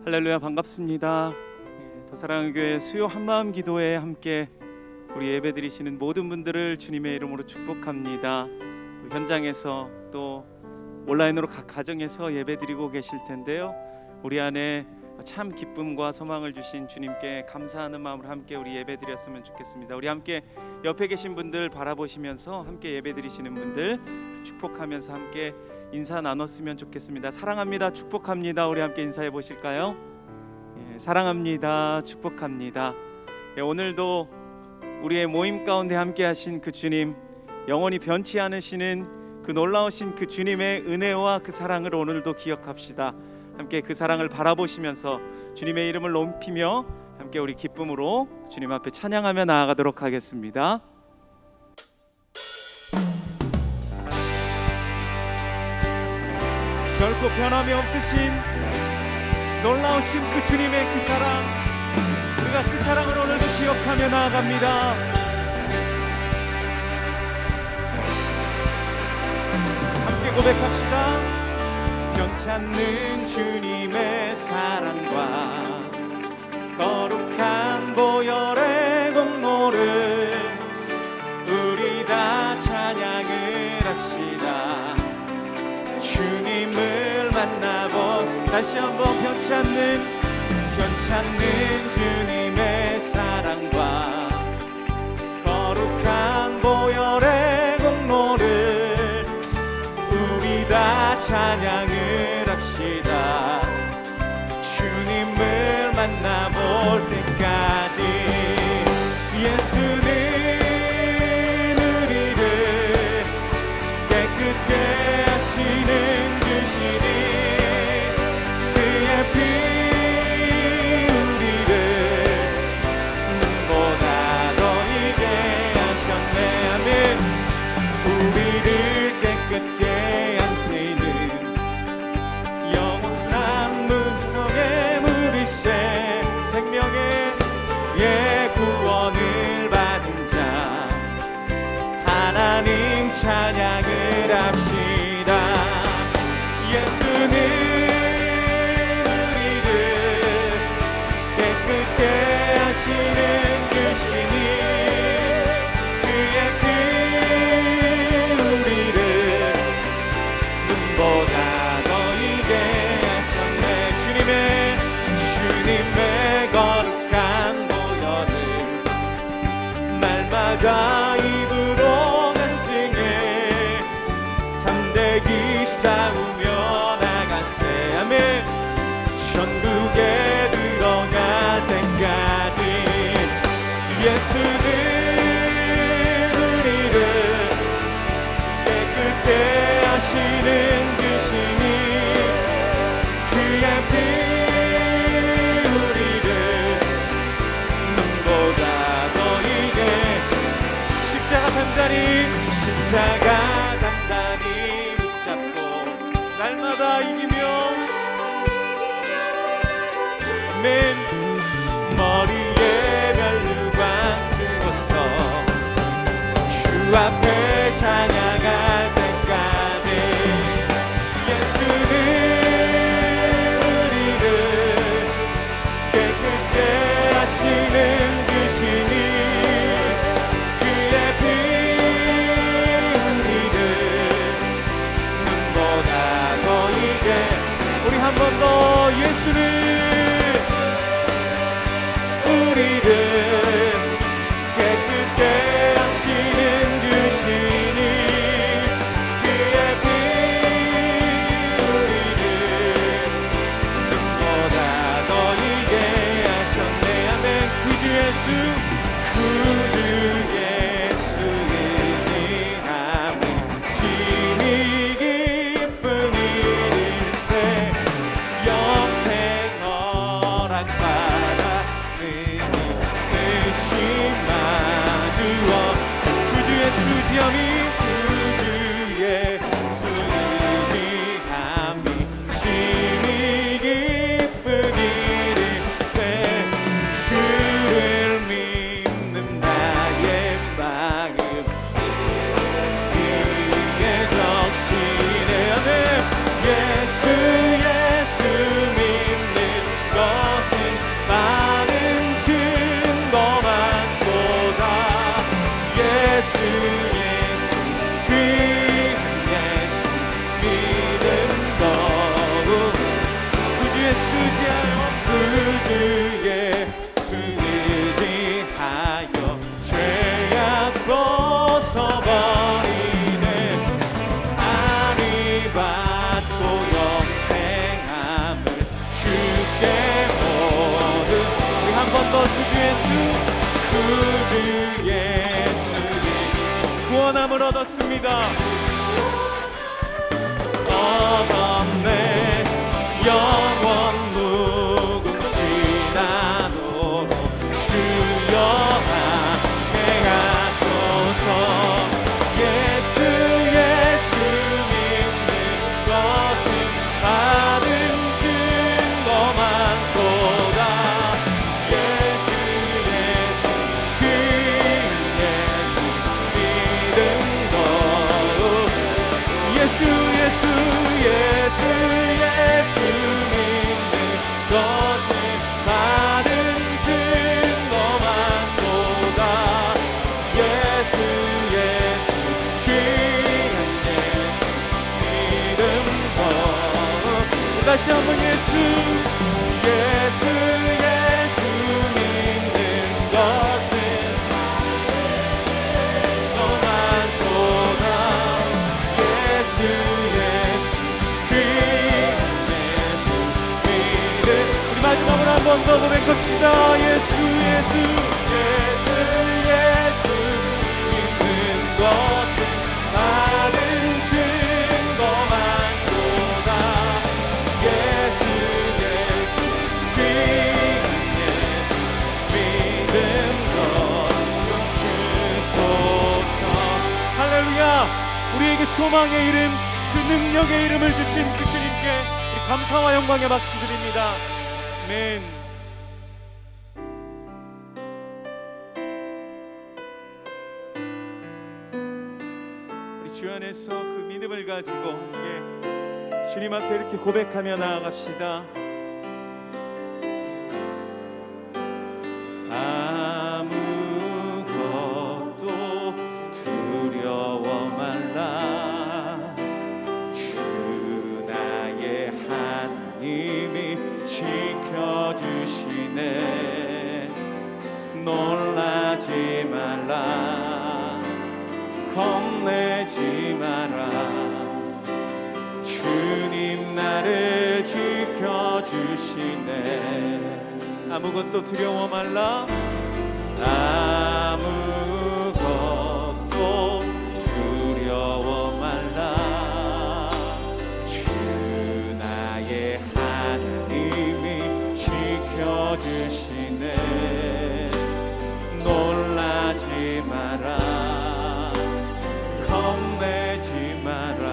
할렐루야, 반갑습니다. 더 사랑하는 교회 수요 한마음 기도에 함께 우리 예배 드리시는 모든 분들을 주님의 이름으로 축복합니다. 또 현장에서 또 온라인으로 각 가정에서 예배 드리고 계실 텐데요, 우리 안에 참 기쁨과 소망을 주신 주님께 감사하는 마음으로 함께 우리 예배 드렸으면 좋겠습니다. 우리 함께 옆에 계신 분들 바라보시면서 함께 예배 드리시는 분들 축복하면서 함께 인사 나눴으면 좋겠습니다. 사랑합니다, 축복합니다. 우리 함께 인사해 보실까요? 사랑합니다, 축복합니다. 오늘도 우리의 모임 가운데 함께 하신 그 주님, 영원히 변치 않으시는 그 놀라우신 그 주님의 은혜와 그 사랑을 오늘도 기억합시다. 함께 그 사랑을 바라보시면서 주님의 이름을 높이며 함께 우리 기쁨으로 주님 앞에 찬양하며 나아가도록 하겠습니다. 결코 변함이 없으신 놀라우신 그 주님의 그 사랑, 우리가 그 사랑을 오늘도 기억하며 나아갑니다. 함께 고백합시다. 변찮는 주님의 사랑과 거룩한 보혈의 공로를 우리 다 찬양을 합시다. 주님을 만나본 다시 한번 변찮는 주님의 사랑과 거룩한 보혈의 공로를 우리 다 찬양을 합시다. 주님을 만나볼 때까지 예수는 우리를 깨끗게 하시는 주시니 그의 피 우리를 눈보다 더 이게 하셨네. 아멘. 우리를 깨끗게 한 피는 영원한 무형의 물일세. 생명의 구원을 받은 자 하나님 찬양을 합시다. 예수는 우리를 깨끗게 하시는 주시니 그의 피 우리를 눈보다 더 이게 하셨네. 주님의 거룩한 보혈을 날마다 입으로 간증해 담대히 싸우며 나가세. 아멘. 천국에 들어갈 때까지 예수는 우리를 깨끗게 하시는 주시니 그의 피 우리를 눈보다 더 이게 십자가 단단히 붙잡고 날마다 이기며 아멘. 머리에 면류관 쓰고서 주 앞에 찬양할 때까지 예수는 우리를 깨끗게 하시는 주시니 그의 피 우리를 눈보다 더 이게. 우리 한 번 더 예수는 우리를 깨끗게 하시는 주시니 그의 피 우리를 눈보다 더 이게 하셨네. 아멘. 구주 예수 의지함이 진이 기쁜 일일세. 영생 허락받았으니 의심마주어 구주의 수지함이 진이 기쁜 일일세. 주를 믿 예수 의지하여 죄악 벗어버리네 아미 받고 영생함을 주께 모두 우리 한 번 더 구주 예수님 구원함을 얻었습니다. 얻었네 영원 무궁지나도록 주여 함께 하소서 예수 믿는 것은 받은 증거 많도다 예수 그 예수 믿음 거룩 예수 믿는 것을 받은 증거 많도다 예수 귀한 예수 믿음 거룩 다시 한번 예수 믿는 것을 더 많도다 예수 마지막으로 한 번 더 고백합시다. 예수 믿는 것은 다른 증거 많도다 예수 귀한 예수 믿음 것 주소서 할렐루야 우리에게 소망의 이름 그 능력의 이름을 주신 그 주님께 우리 감사와 영광의 박수 드립니다. 아멘. 우리 주 안에서 그 믿음을 가지고 함께 주님 앞에 이렇게 고백하며 나아갑시다. 아무것도 두려워 말라 주 나의 하나님이 지켜주시네 놀라지 말라 겁내지 마라 주님 나를 지켜주시네 아무것도 두려워 말라 아무것도 두려워 말라 주 나의 하나님이 지켜주시네 놀라지 마라 겁내지 마라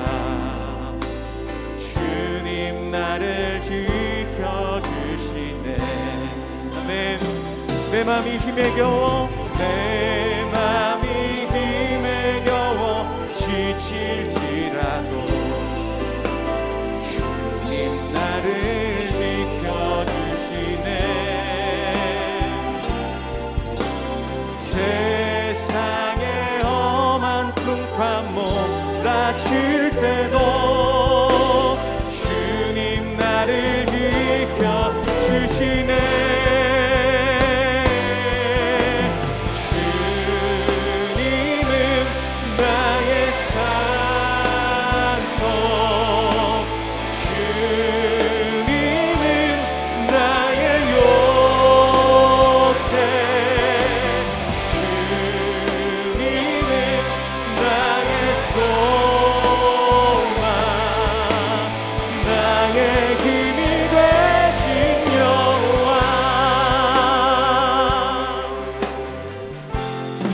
주님 나를 지켜주시네 아멘 내 맘이 힘에 겨워 내 맘이 힘에 겨워 지칠지라도 주님 나를 지켜주시네 세상에 험한 풍파 몰아칠 때도 주님 나를 지켜주시네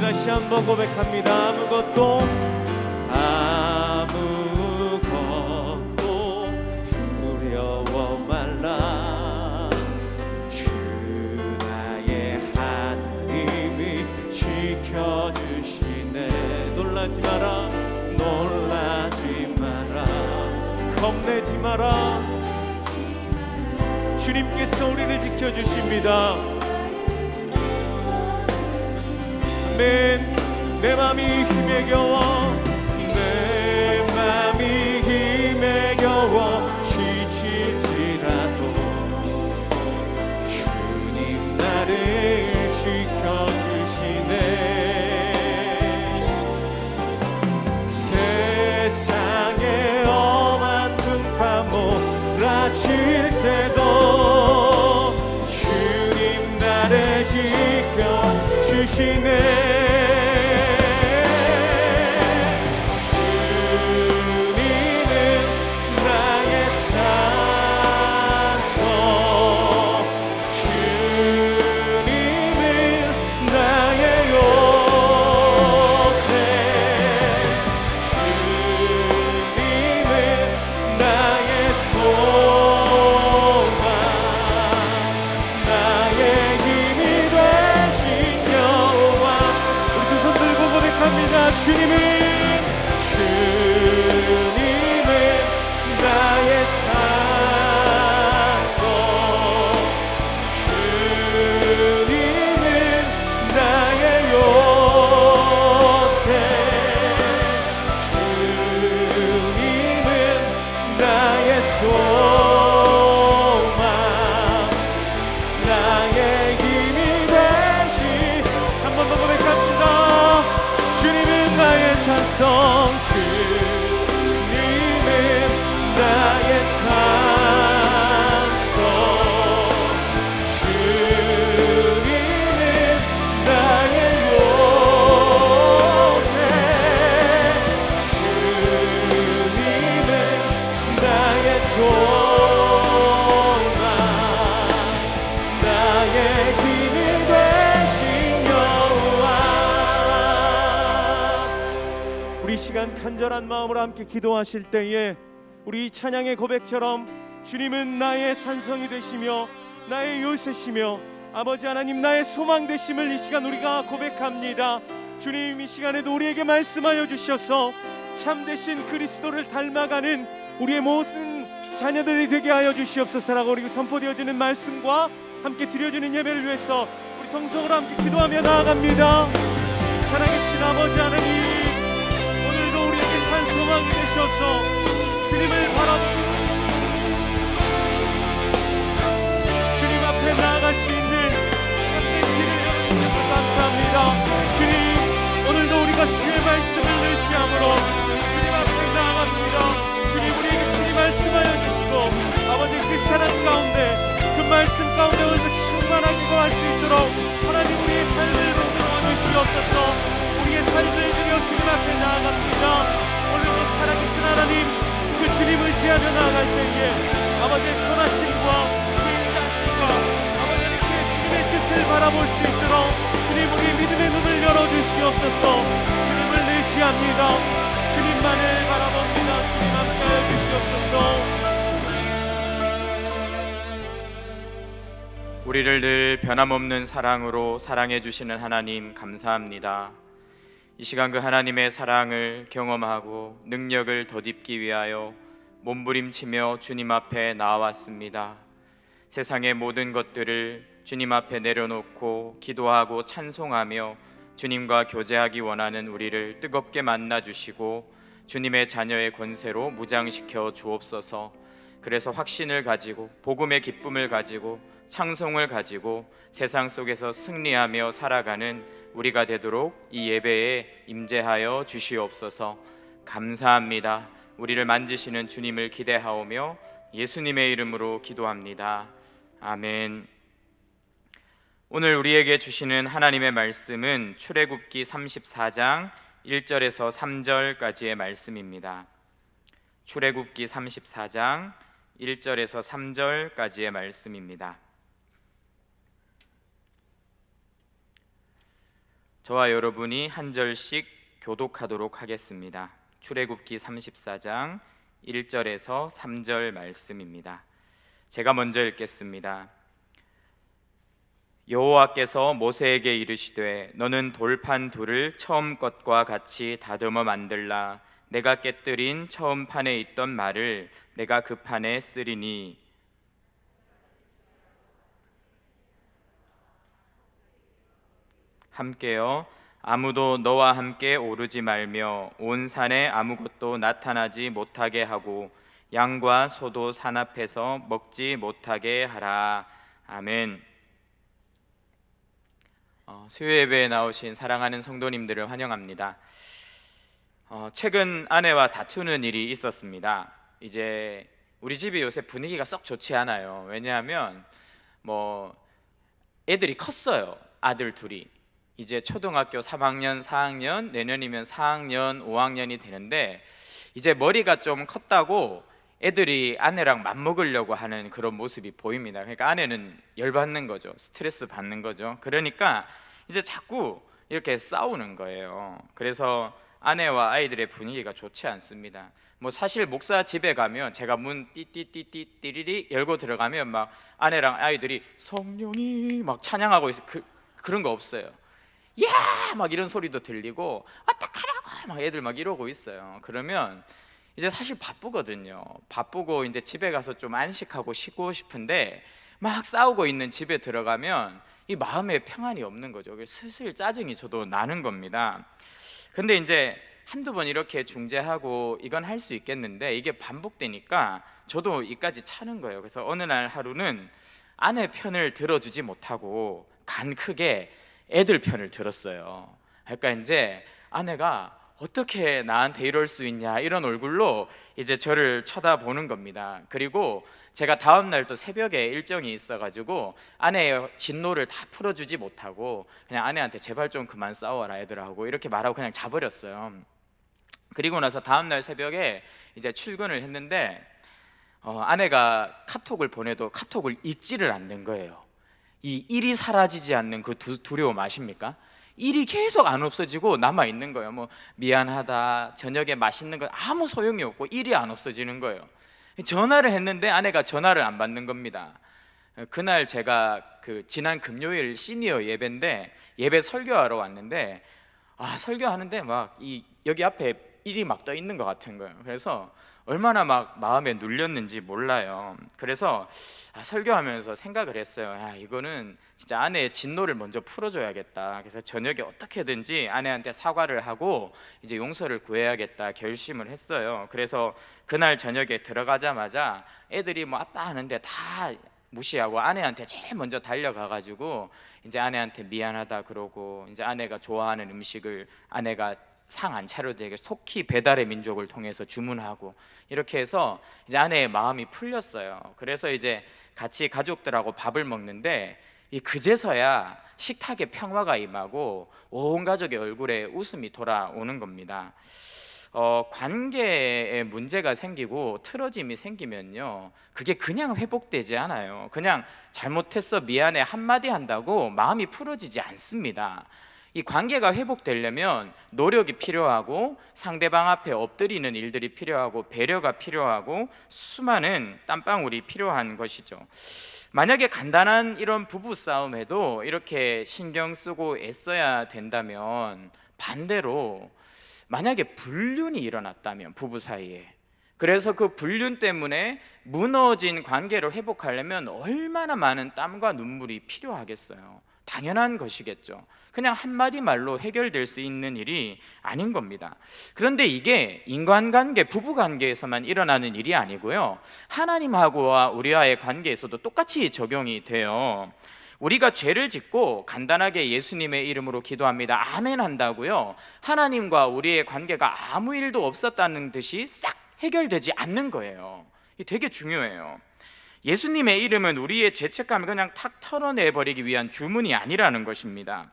다시 한번 고백합니다. 아무것도 두려워 말라 주 나의 하나님이 지켜주시네 놀라지 마라 겁내지 마라 주님께서 우리를 지켜주십니다. 아멘. 내 맘이 힘에 겨워 내 맘이 힘에 겨워 지칠지라도 간절한 마음으로 함께 기도하실 때에 우리 찬양의 고백처럼 주님은 나의 산성이 되시며 나의 요새시며 아버지 하나님 나의 소망 되심을 이 시간 우리가 고백합니다. 주님, 이 시간에도 우리에게 말씀하여 주셔서 참되신 그리스도를 닮아가는 우리의 모든 자녀들이 되게 하여 주시옵소서라고 우리 선포되어지는 말씀과 함께 드려지는 예배를 위해서 우리 동성으로 함께 기도하며 나아갑니다. 사랑하신 아버지 하나님, 소망이 되셔서 주님을 바라보고 주님 앞에 나아갈 수 있는 참된 길을 열어주셔서 감사합니다. 주님, 오늘도 우리가 주의 말씀을 의지함으로 주님 앞에 나아갑니다. 주님, 우리에게 주님 말씀하여 주시고 아버지 그 사랑 가운데 그 말씀 가운데 오늘도 충만하게 거할 수 있도록 하나님 우리의 삶을 흔들어 주시옵소서. 우리의 삶을 드려 주님 앞에 나아갑니다. 오늘도 살아계신 하나님, 그 주님 의지하며 나아갈 때에 아버지의 선하심과 그 인자심과 아버지 하나님께 주님의 뜻을 바라볼 수 있도록 주님 우리의 믿음의 눈을 열어주시옵소서. 주님을 의지합니다. 주님만을 바라봅니다. 주님 함께하여 주시옵소서. 우리를 늘 변함없는 사랑으로 사랑해 주시는 하나님 감사합니다. 이 시간 그 하나님의 사랑을 경험하고 능력을 덧입기 위하여 몸부림치며 주님 앞에 나왔습니다. 세상의 모든 것들을 주님 앞에 내려놓고 기도하고 찬송하며 주님과 교제하기 원하는 우리를 뜨겁게 만나주시고 주님의 자녀의 권세로 무장시켜 주옵소서. 그래서 확신을 가지고 복음의 기쁨을 가지고 찬송을 가지고 세상 속에서 승리하며 살아가는 우리가 되도록 이 예배에 임재하여 주시옵소서. 감사합니다. 우리를 만지시는 주님을 기대하오며 예수님의 이름으로 기도합니다. 아멘. 오늘 우리에게 주시는 하나님의 말씀은 출애굽기 34장 1절에서 3절까지의 말씀입니다. 출애굽기 34장 1절에서 3절까지의 말씀입니다. 저와 여러분이 한 절씩 교독하도록 하겠습니다. 출애굽기 34장 1절에서 3절 말씀입니다. 제가 먼저 읽겠습니다. 여호와께서 모세에게 이르시되 너는 돌판 둘을 처음 것과 같이 다듬어 만들라. 내가 깨뜨린 처음 판에 있던 말을 내가 그 판에 쓰리니 함께요. 아무도 너와 함께 오르지 말며 온 산에 아무것도 나타나지 못하게 하고 양과 소도 산 앞에서 먹지 못하게 하라. 아멘. 수요 예배에 나오신 사랑하는 성도님들을 환영합니다. 최근 아내와 다투는 일이 있었습니다. 이제 우리 집이 요새 분위기가 썩 좋지 않아요. 왜냐하면 애들이 컸어요. 아들 둘이. 이제 초등학교 3학년, 4학년, 내년이면 4학년, 5학년이 되는데 이제 머리가 좀 컸다고 애들이 아내랑 맞먹으려고 하는 그런 모습이 보입니다. 그러니까 아내는 열받는 거죠. 스트레스 받는 거죠. 그러니까 이제 자꾸 이렇게 싸우는 거예요. 그래서 아내와 아이들의 분위기가 좋지 않습니다. 뭐 사실 목사 집에 가면 제가 문 띠띠띠띠 띠리리 열고 들어가면 막 아내랑 아이들이 성령이 막 찬양하고 있어. 그런 거 없어요. 야! 막 이런 소리도 들리고 어떡하라고 막 애들 막 이러고 있어요. 그러면 이제 사실 바쁘거든요. 바쁘고 이제 집에 가서 좀 안식하고 쉬고 싶은데 막 싸우고 있는 집에 들어가면 이 마음에 평안이 없는 거죠. 슬슬 짜증이 저도 나는 겁니다. 근데 이제 한두 번 이렇게 중재하고 이건 할 수 있겠는데 이게 반복되니까 저도 이까지 차는 거예요. 그래서 어느 날 하루는 아내 편을 들어주지 못하고 간 크게 애들 편을 들었어요. 그러니까 이제 아내가 어떻게 나한테 이럴 수 있냐 이런 얼굴로 이제 저를 쳐다보는 겁니다. 그리고 제가 다음 날 또 새벽에 일정이 있어가지고 아내의 진노를 다 풀어주지 못하고 그냥 아내한테 제발 좀 그만 싸워라 애들하고 이렇게 말하고 그냥 자버렸어요. 그리고 나서 다음 날 새벽에 이제 출근을 했는데 아내가 카톡을 보내도 카톡을 읽지를 않는 거예요. 이 일이 사라지지 않는 그 두려움 아십니까? 일이 계속 안 없어지고 남아 있는 거예요. 뭐 미안하다, 저녁에 맛있는 거 아무 소용이 없고 일이 안 없어지는 거예요. 전화를 했는데 아내가 전화를 안 받는 겁니다. 그날 제가 지난 금요일 시니어 예배인데 예배 설교하러 왔는데 설교하는데 막 여기 앞에 일이 막 떠 있는 것 같은 거예요. 그래서 얼마나 막 마음에 눌렸는지 몰라요. 그래서 설교하면서 생각을 했어요. 이거는 진짜 아내의 진노를 먼저 풀어줘야겠다. 그래서 저녁에 어떻게든지 아내한테 사과를 하고 이제 용서를 구해야겠다 결심을 했어요. 그래서 그날 저녁에 들어가자마자 애들이 뭐 아빠 하는데 다 무시하고 아내한테 제일 먼저 달려가가지고 이제 아내한테 미안하다 그러고 이제 아내가 좋아하는 음식을 아내가 상 안 차려도 되게 속히 배달의 민족을 통해서 주문하고 이렇게 해서 이제 아내의 마음이 풀렸어요. 그래서 이제 같이 가족들하고 밥을 먹는데 그제서야 식탁에 평화가 임하고 온 가족의 얼굴에 웃음이 돌아오는 겁니다. 관계에 문제가 생기고 틀어짐이 생기면요 그게 그냥 회복되지 않아요. 그냥 잘못했어 미안해 한마디 한다고 마음이 풀어지지 않습니다. 이 관계가 회복되려면 노력이 필요하고 상대방 앞에 엎드리는 일들이 필요하고 배려가 필요하고 수많은 땀방울이 필요한 것이죠. 만약에 간단한 이런 부부 싸움에도 이렇게 신경 쓰고 애써야 된다면 반대로 만약에 불륜이 일어났다면 부부 사이에 그래서 그 불륜 때문에 무너진 관계를 회복하려면 얼마나 많은 땀과 눈물이 필요하겠어요. 당연한 것이겠죠. 그냥 한마디 말로 해결될 수 있는 일이 아닌 겁니다. 그런데 이게 인간관계, 부부관계에서만 일어나는 일이 아니고요 하나님하고와 우리와의 관계에서도 똑같이 적용이 돼요. 우리가 죄를 짓고 간단하게 예수님의 이름으로 기도합니다 아멘 한다고요 하나님과 우리의 관계가 아무 일도 없었다는 듯이 싹 해결되지 않는 거예요. 이게 되게 중요해요. 예수님의 이름은 우리의 죄책감을 그냥 탁 털어내버리기 위한 주문이 아니라는 것입니다.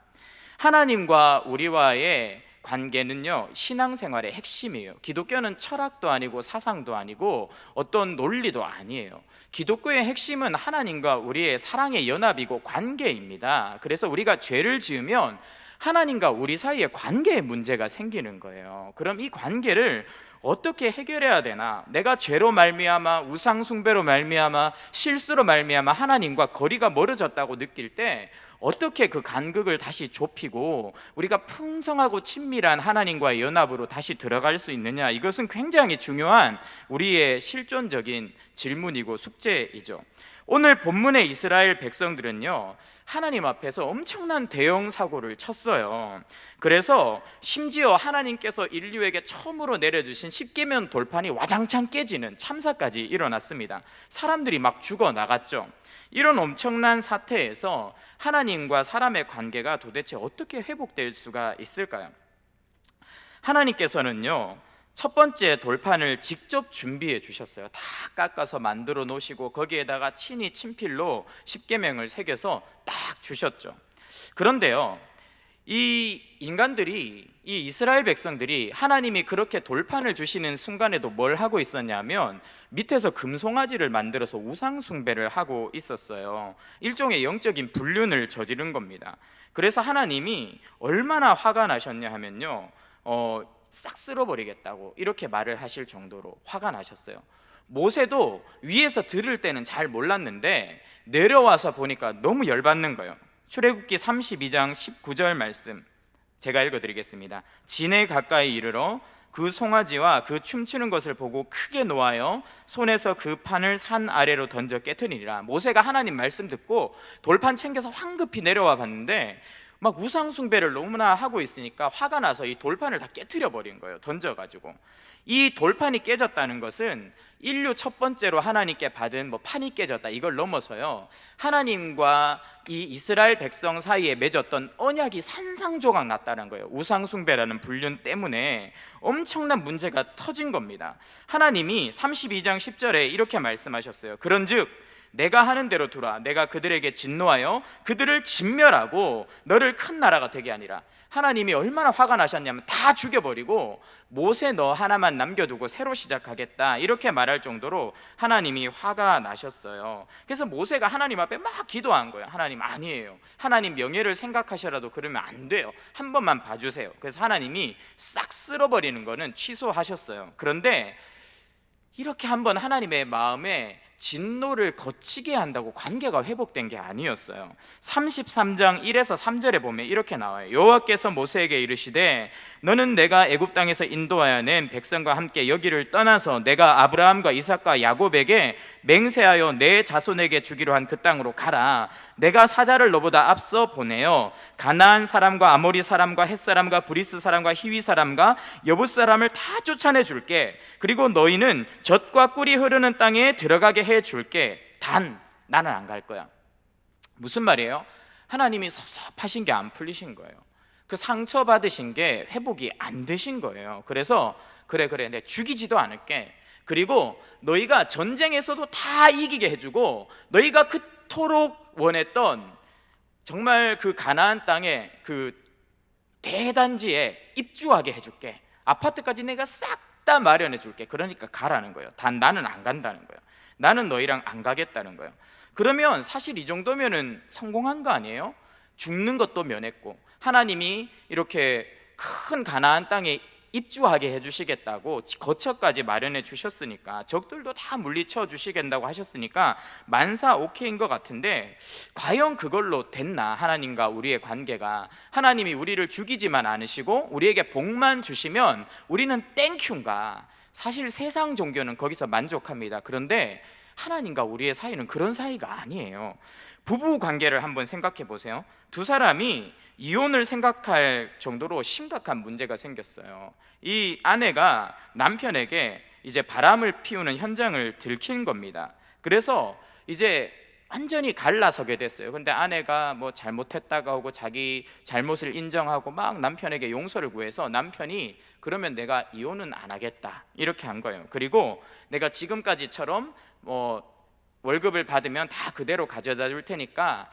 하나님과 우리와의 관계는요 신앙생활의 핵심이에요. 기독교는 철학도 아니고 사상도 아니고 어떤 논리도 아니에요. 기독교의 핵심은 하나님과 우리의 사랑의 연합이고 관계입니다. 그래서 우리가 죄를 지으면 하나님과 우리 사이에 관계에 문제가 생기는 거예요. 그럼 이 관계를 어떻게 해결해야 되나? 내가 죄로 말미암아 우상 숭배로 말미암아 실수로 말미암아 하나님과 거리가 멀어졌다고 느낄 때 어떻게 그 간극을 다시 좁히고 우리가 풍성하고 친밀한 하나님과의 연합으로 다시 들어갈 수 있느냐? 이것은 굉장히 중요한 우리의 실존적인 질문이고 숙제이죠. 오늘 본문의 이스라엘 백성들은요 하나님 앞에서 엄청난 대형 사고를 쳤어요. 그래서 심지어 하나님께서 인류에게 처음으로 내려주신 십계명 돌판이 와장창 깨지는 참사까지 일어났습니다. 사람들이 막 죽어나갔죠. 이런 엄청난 사태에서 하나님과 사람의 관계가 도대체 어떻게 회복될 수가 있을까요? 하나님께서는요 첫 번째 돌판을 직접 준비해 주셨어요. 다 깎아서 만들어 놓으시고 거기에다가 친히 친필로 십계명을 새겨서 딱 주셨죠. 그런데요 이 인간들이, 이 이스라엘 백성들이 하나님이 그렇게 돌판을 주시는 순간에도 뭘 하고 있었냐면 밑에서 금송아지를 만들어서 우상 숭배를 하고 있었어요. 일종의 영적인 불륜을 저지른 겁니다. 그래서 하나님이 얼마나 화가 나셨냐 하면요, 싹 쓸어버리겠다고 이렇게 말을 하실 정도로 화가 나셨어요. 모세도 위에서 들을 때는 잘 몰랐는데 내려와서 보니까 너무 열받는 거예요. 출애굽기 32장 19절 말씀 제가 읽어드리겠습니다. 진에 가까이 이르러 그 송아지와 그 춤추는 것을 보고 크게 노하여 손에서 그 판을 산 아래로 던져 깨트리니라. 모세가 하나님 말씀 듣고 돌판 챙겨서 황급히 내려와 봤는데 막 우상 숭배를 너무나 하고 있으니까 화가 나서 이 돌판을 다 깨트려 버린 거예요. 던져가지고. 이 돌판이 깨졌다는 것은 인류 첫 번째로 하나님께 받은 판이 깨졌다, 이걸 넘어서요, 하나님과 이 이스라엘 백성 사이에 맺었던 언약이 산산조각 났다는 거예요. 우상 숭배라는 불륜 때문에 엄청난 문제가 터진 겁니다. 하나님이 32장 10절에 이렇게 말씀하셨어요. 그런즉 내가 하는 대로 두라. 내가 그들에게 진노하여 그들을 진멸하고 너를 큰 나라가 되게 하니라. 하나님이 얼마나 화가 나셨냐면 다 죽여버리고 모세 너 하나만 남겨두고 새로 시작하겠다, 이렇게 말할 정도로 하나님이 화가 나셨어요. 그래서 모세가 하나님 앞에 막 기도한 거예요. 하나님, 아니에요, 하나님 명예를 생각하셔라도 그러면 안 돼요, 한 번만 봐주세요. 그래서 하나님이 싹 쓸어버리는 거는 취소하셨어요. 그런데 이렇게 한번 하나님의 마음에 진노를 거치게 한다고 관계가 회복된 게 아니었어요. 33장 1에서 3절에 보면 이렇게 나와요. 여호와께서 모세에게 이르시되 너는 내가 애굽 땅에서 인도하여 낸 백성과 함께 여기를 떠나서 내가 아브라함과 이삭과 야곱에게 맹세하여 내 자손에게 주기로 한 그 땅으로 가라. 내가 사자를 너보다 앞서 보내어 가나안 사람과 아모리 사람과 헷 사람과 브리스 사람과 히위 사람과 여붓 사람을 다 쫓아내 줄게. 그리고 너희는 젖과 꿀이 흐르는 땅에 들어가게 해 줄게. 단 나는 안 갈 거야. 무슨 말이에요? 하나님이 섭섭하신 게 안 풀리신 거예요. 그 상처 받으신 게 회복이 안 되신 거예요. 그래서 그래 내 죽이지도 않을게. 그리고 너희가 전쟁에서도 다 이기게 해주고 너희가 그토록 원했던 정말 그 가나안 땅에 그 대단지에 입주하게 해줄게. 아파트까지 내가 싹 다 마련해 줄게. 그러니까 가라는 거예요. 단 나는 안 간다는 거예요. 나는 너희랑 안 가겠다는 거예요. 그러면 사실 이 정도면은 성공한 거 아니에요? 죽는 것도 면했고 하나님이 이렇게 큰 가나안 땅에 입주하게 해주시겠다고 거처까지 마련해 주셨으니까, 적들도 다 물리쳐 주시겠다고 하셨으니까 만사 오케이인 것 같은데 과연 그걸로 됐나? 하나님과 우리의 관계가. 하나님이 우리를 죽이지만 않으시고 우리에게 복만 주시면 우리는 땡큐인가? 사실 세상 종교는 거기서 만족합니다. 그런데 하나님과 우리의 사이는 그런 사이가 아니에요. 부부 관계를 한번 생각해 보세요. 두 사람이 이혼을 생각할 정도로 심각한 문제가 생겼어요. 이 아내가 남편에게 이제 바람을 피우는 현장을 들킨 겁니다. 그래서 이제 완전히 갈라서게 됐어요. 근데 아내가 뭐 잘못했다고 하고 자기 잘못을 인정하고 막 남편에게 용서를 구해서 남편이 그러면 내가 이혼은 안 하겠다 이렇게 한 거예요. 그리고 내가 지금까지처럼 뭐 월급을 받으면 다 그대로 가져다 줄 테니까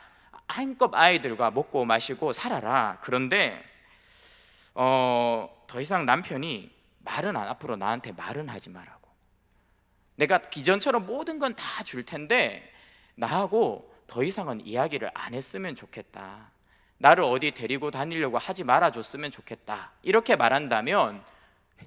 한껏 아이들과 먹고 마시고 살아라. 그런데 더 이상 남편이 앞으로 나한테 말은 하지 말라고. 내가 기존처럼 모든 건 다 줄 텐데 나하고 더 이상은 이야기를 안 했으면 좋겠다. 나를 어디 데리고 다니려고 하지 말아줬으면 좋겠다. 이렇게 말한다면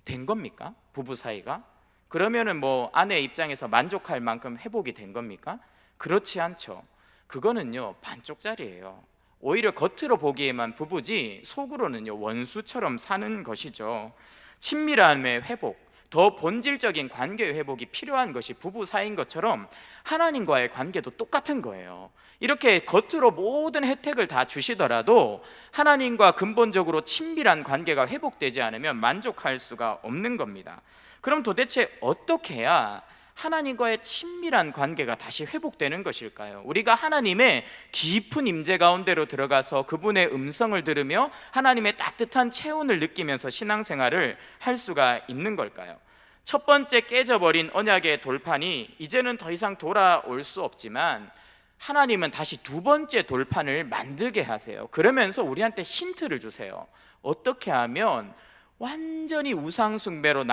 된 겁니까? 부부 사이가? 그러면은 뭐 아내 입장에서 만족할 만큼 회복이 된 겁니까? 그렇지 않죠. 그거는요 반쪽짜리예요. 오히려 겉으로 보기에만 부부지 속으로는요 원수처럼 사는 것이죠. 친밀함의 회복, 더 본질적인 관계의 회복이 필요한 것이 부부 사이인 것처럼 하나님과의 관계도 똑같은 거예요. 이렇게 겉으로 모든 혜택을 다 주시더라도 하나님과 근본적으로 친밀한 관계가 회복되지 않으면 만족할 수가 없는 겁니다. 그럼 도대체 어떻게 해야 하나님과의 친밀한 관계가 다시 회복되는 것일까요? 우리가 하나님의 깊은 임재 가운데로 들어가서 그분의 음성을 들으며 하나님의 따뜻한 체온을 느끼면서 신앙생활을 할 수가 있는 걸까요? 첫 번째 깨져버린 언약의 돌판이 이제는 더 이상 돌아올 수 없지만 하나님은 다시 두 번째 돌판을 만들게 하세요. 그러면서 우리한테 힌트를 주세요. 어떻게 하면 완전히 우상숭배로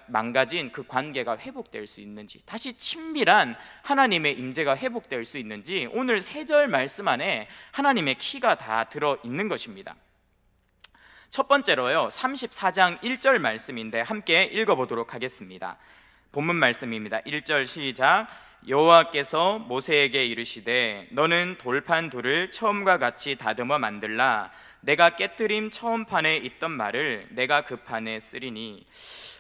망가진 그 관계가 회복될 수 있는지, 다시 친밀한 하나님의 임재가 회복될 수 있는지 오늘 3절 말씀 안에 하나님의 키가 다 들어있는 것입니다. 첫 번째로요, 34장 1절 말씀인데 함께 읽어보도록 하겠습니다. 본문 말씀입니다. 1절 시작. 여호와께서 모세에게 이르시되 너는 돌판 둘을 처음과 같이 다듬어 만들라. 내가 깨뜨림 처음 판에 있던 말을 내가 그 판에 쓰리니.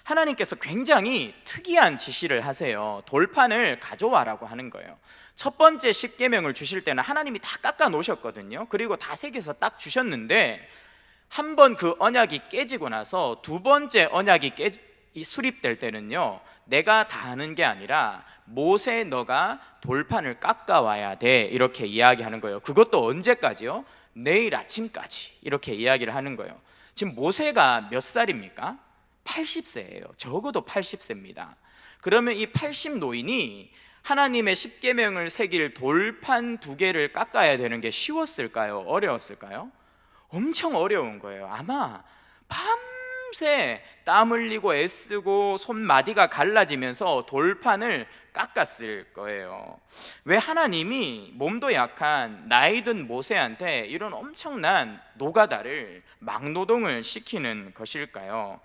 하나님께서 굉장히 특이한 지시를 하세요. 돌판을 가져와라고 하는 거예요. 첫 번째 십계명을 주실 때는 하나님이 다 깎아 놓으셨거든요. 그리고 다 새겨서 딱 주셨는데 한 번 그 언약이 깨지고 나서 두 번째 언약이 수립될 때는요, 내가 다 하는 게 아니라 모세 너가 돌판을 깎아와야 돼, 이렇게 이야기하는 거예요. 그것도 언제까지요? 내일 아침까지, 이렇게 이야기를 하는 거예요. 지금 모세가 몇 살입니까? 80세예요. 적어도 80세입니다. 그러면 이 80 노인이 하나님의 십계명을 새길 돌판 2개를 깎아야 되는 게 쉬웠을까요? 어려웠을까요? 엄청 어려운 거예요. 아마 밤새 땀 흘리고 애쓰고 손마디가 갈라지면서 돌판을 깎았을 거예요. 왜 하나님이 몸도 약한 나이 든 모세한테 이런 엄청난 노가다를, 막노동을 시키는 것일까요?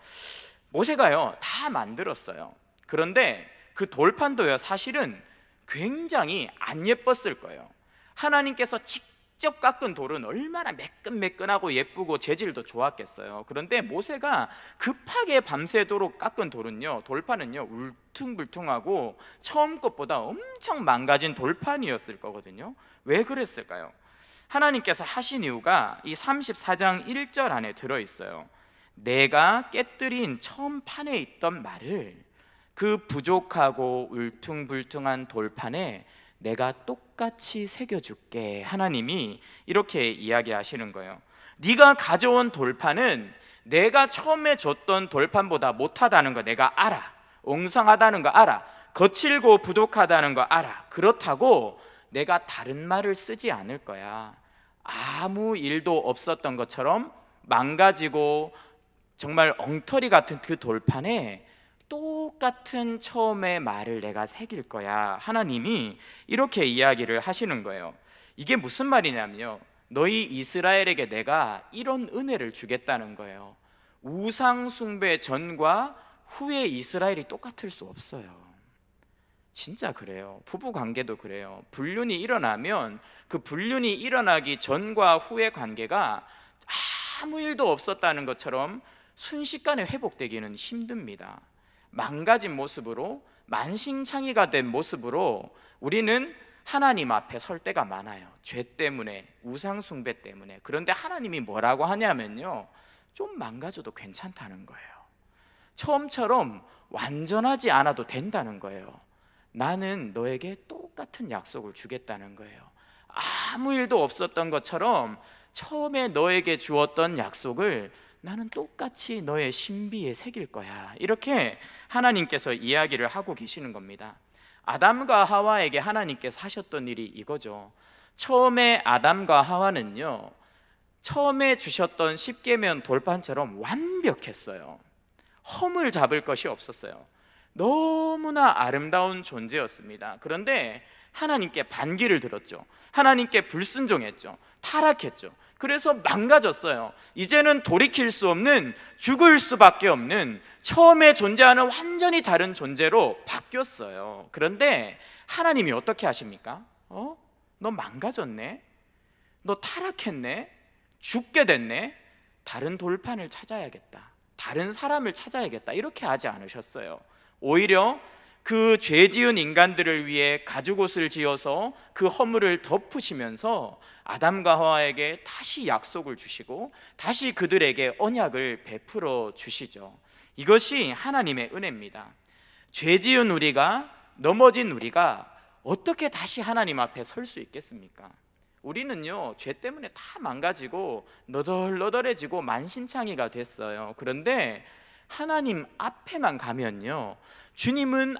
모세가요 다 만들었어요. 그런데 그 돌판도요 사실은 굉장히 안 예뻤을 거예요. 하나님께서 직접 깎은 돌은 얼마나 매끈매끈하고 예쁘고 재질도 좋았겠어요. 그런데 모세가 급하게 밤새도록 깎은 돌은요, 돌판은요 울퉁불퉁하고 처음 것보다 엄청 망가진 돌판이었을 거거든요. 왜 그랬을까요? 하나님께서 하신 이유가 이 34장 1절 안에 들어있어요. 내가 깨뜨린 처음 판에 있던 말을 그 부족하고 울퉁불퉁한 돌판에 내가 똑같이 새겨줄게. 하나님이 이렇게 이야기하시는 거예요. 네가 가져온 돌판은 내가 처음에 줬던 돌판보다 못하다는 거 내가 알아. 엉성하다는 거 알아. 거칠고 부족하다는 거 알아. 그렇다고 내가 다른 말을 쓰지 않을 거야. 아무 일도 없었던 것처럼 망가지고 정말 엉터리 같은 그 돌판에 똑같은 처음의 말을 내가 새길 거야. 하나님이 이렇게 이야기를 하시는 거예요. 이게 무슨 말이냐면요, 너희 이스라엘에게 내가 이런 은혜를 주겠다는 거예요. 우상 숭배 전과 후에 이스라엘이 똑같을 수 없어요. 진짜 그래요. 부부 관계도 그래요. 불륜이 일어나면 그 불륜이 일어나기 전과 후의 관계가 아무 일도 없었다는 것처럼 순식간에 회복되기는 힘듭니다. 망가진 모습으로, 만신창이가 된 모습으로 우리는 하나님 앞에 설 때가 많아요. 죄 때문에, 우상 숭배 때문에. 그런데 하나님이 뭐라고 하냐면요, 좀 망가져도 괜찮다는 거예요. 처음처럼 완전하지 않아도 된다는 거예요. 나는 너에게 똑같은 약속을 주겠다는 거예요. 아무 일도 없었던 것처럼 처음에 너에게 주었던 약속을 나는 똑같이 너의 신비에 새길 거야. 이렇게 하나님께서 이야기를 하고 계시는 겁니다. 아담과 하와에게 하나님께서 하셨던 일이 이거죠. 처음에 아담과 하와는요, 처음에 주셨던 십계명 돌판처럼 완벽했어요. 험을 잡을 것이 없었어요. 너무나 아름다운 존재였습니다. 그런데 하나님께 반기를 들었죠. 하나님께 불순종했죠. 타락했죠. 그래서 망가졌어요. 이제는 돌이킬 수 없는, 죽을 수밖에 없는, 처음에 존재하는 완전히 다른 존재로 바뀌었어요. 그런데 하나님이 어떻게 하십니까? 너 망가졌네? 너 타락했네? 죽게 됐네? 다른 돌판을 찾아야겠다. 다른 사람을 찾아야겠다. 이렇게 하지 않으셨어요. 오히려 그 죄 지은 인간들을 위해 가죽옷을 지어서 그 허물을 덮으시면서 아담과 하와에게 다시 약속을 주시고 다시 그들에게 언약을 베풀어 주시죠. 이것이 하나님의 은혜입니다. 죄 지은 우리가, 넘어진 우리가 어떻게 다시 하나님 앞에 설 수 있겠습니까? 우리는요, 죄 때문에 다 망가지고 너덜너덜해지고 만신창이가 됐어요. 그런데 하나님 앞에만 가면요, 주님은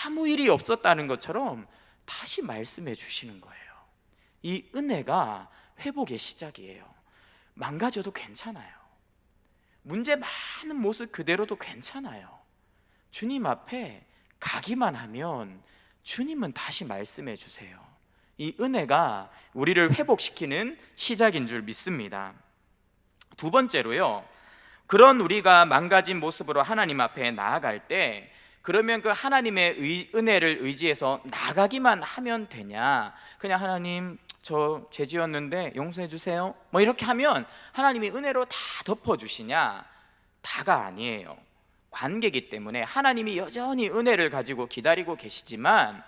아무 일이 없었다는 것처럼 다시 말씀해 주시는 거예요. 이 은혜가 회복의 시작이에요. 망가져도 괜찮아요. 문제 많은 모습 그대로도 괜찮아요. 주님 앞에 가기만 하면 주님은 다시 말씀해 주세요. 이 은혜가 우리를 회복시키는 시작인 줄 믿습니다. 두 번째로요, 그런 우리가 망가진 모습으로 하나님 앞에 나아갈 때 그러면 그 하나님의 은혜를 의지해서 나가기만 하면 되냐? 그냥 하나님 저 죄 지었는데 용서해 주세요 뭐 이렇게 하면 하나님이 은혜로 다 덮어주시냐? 다가 아니에요. 관계이기 때문에 하나님이 여전히 은혜를 가지고 기다리고 계시지만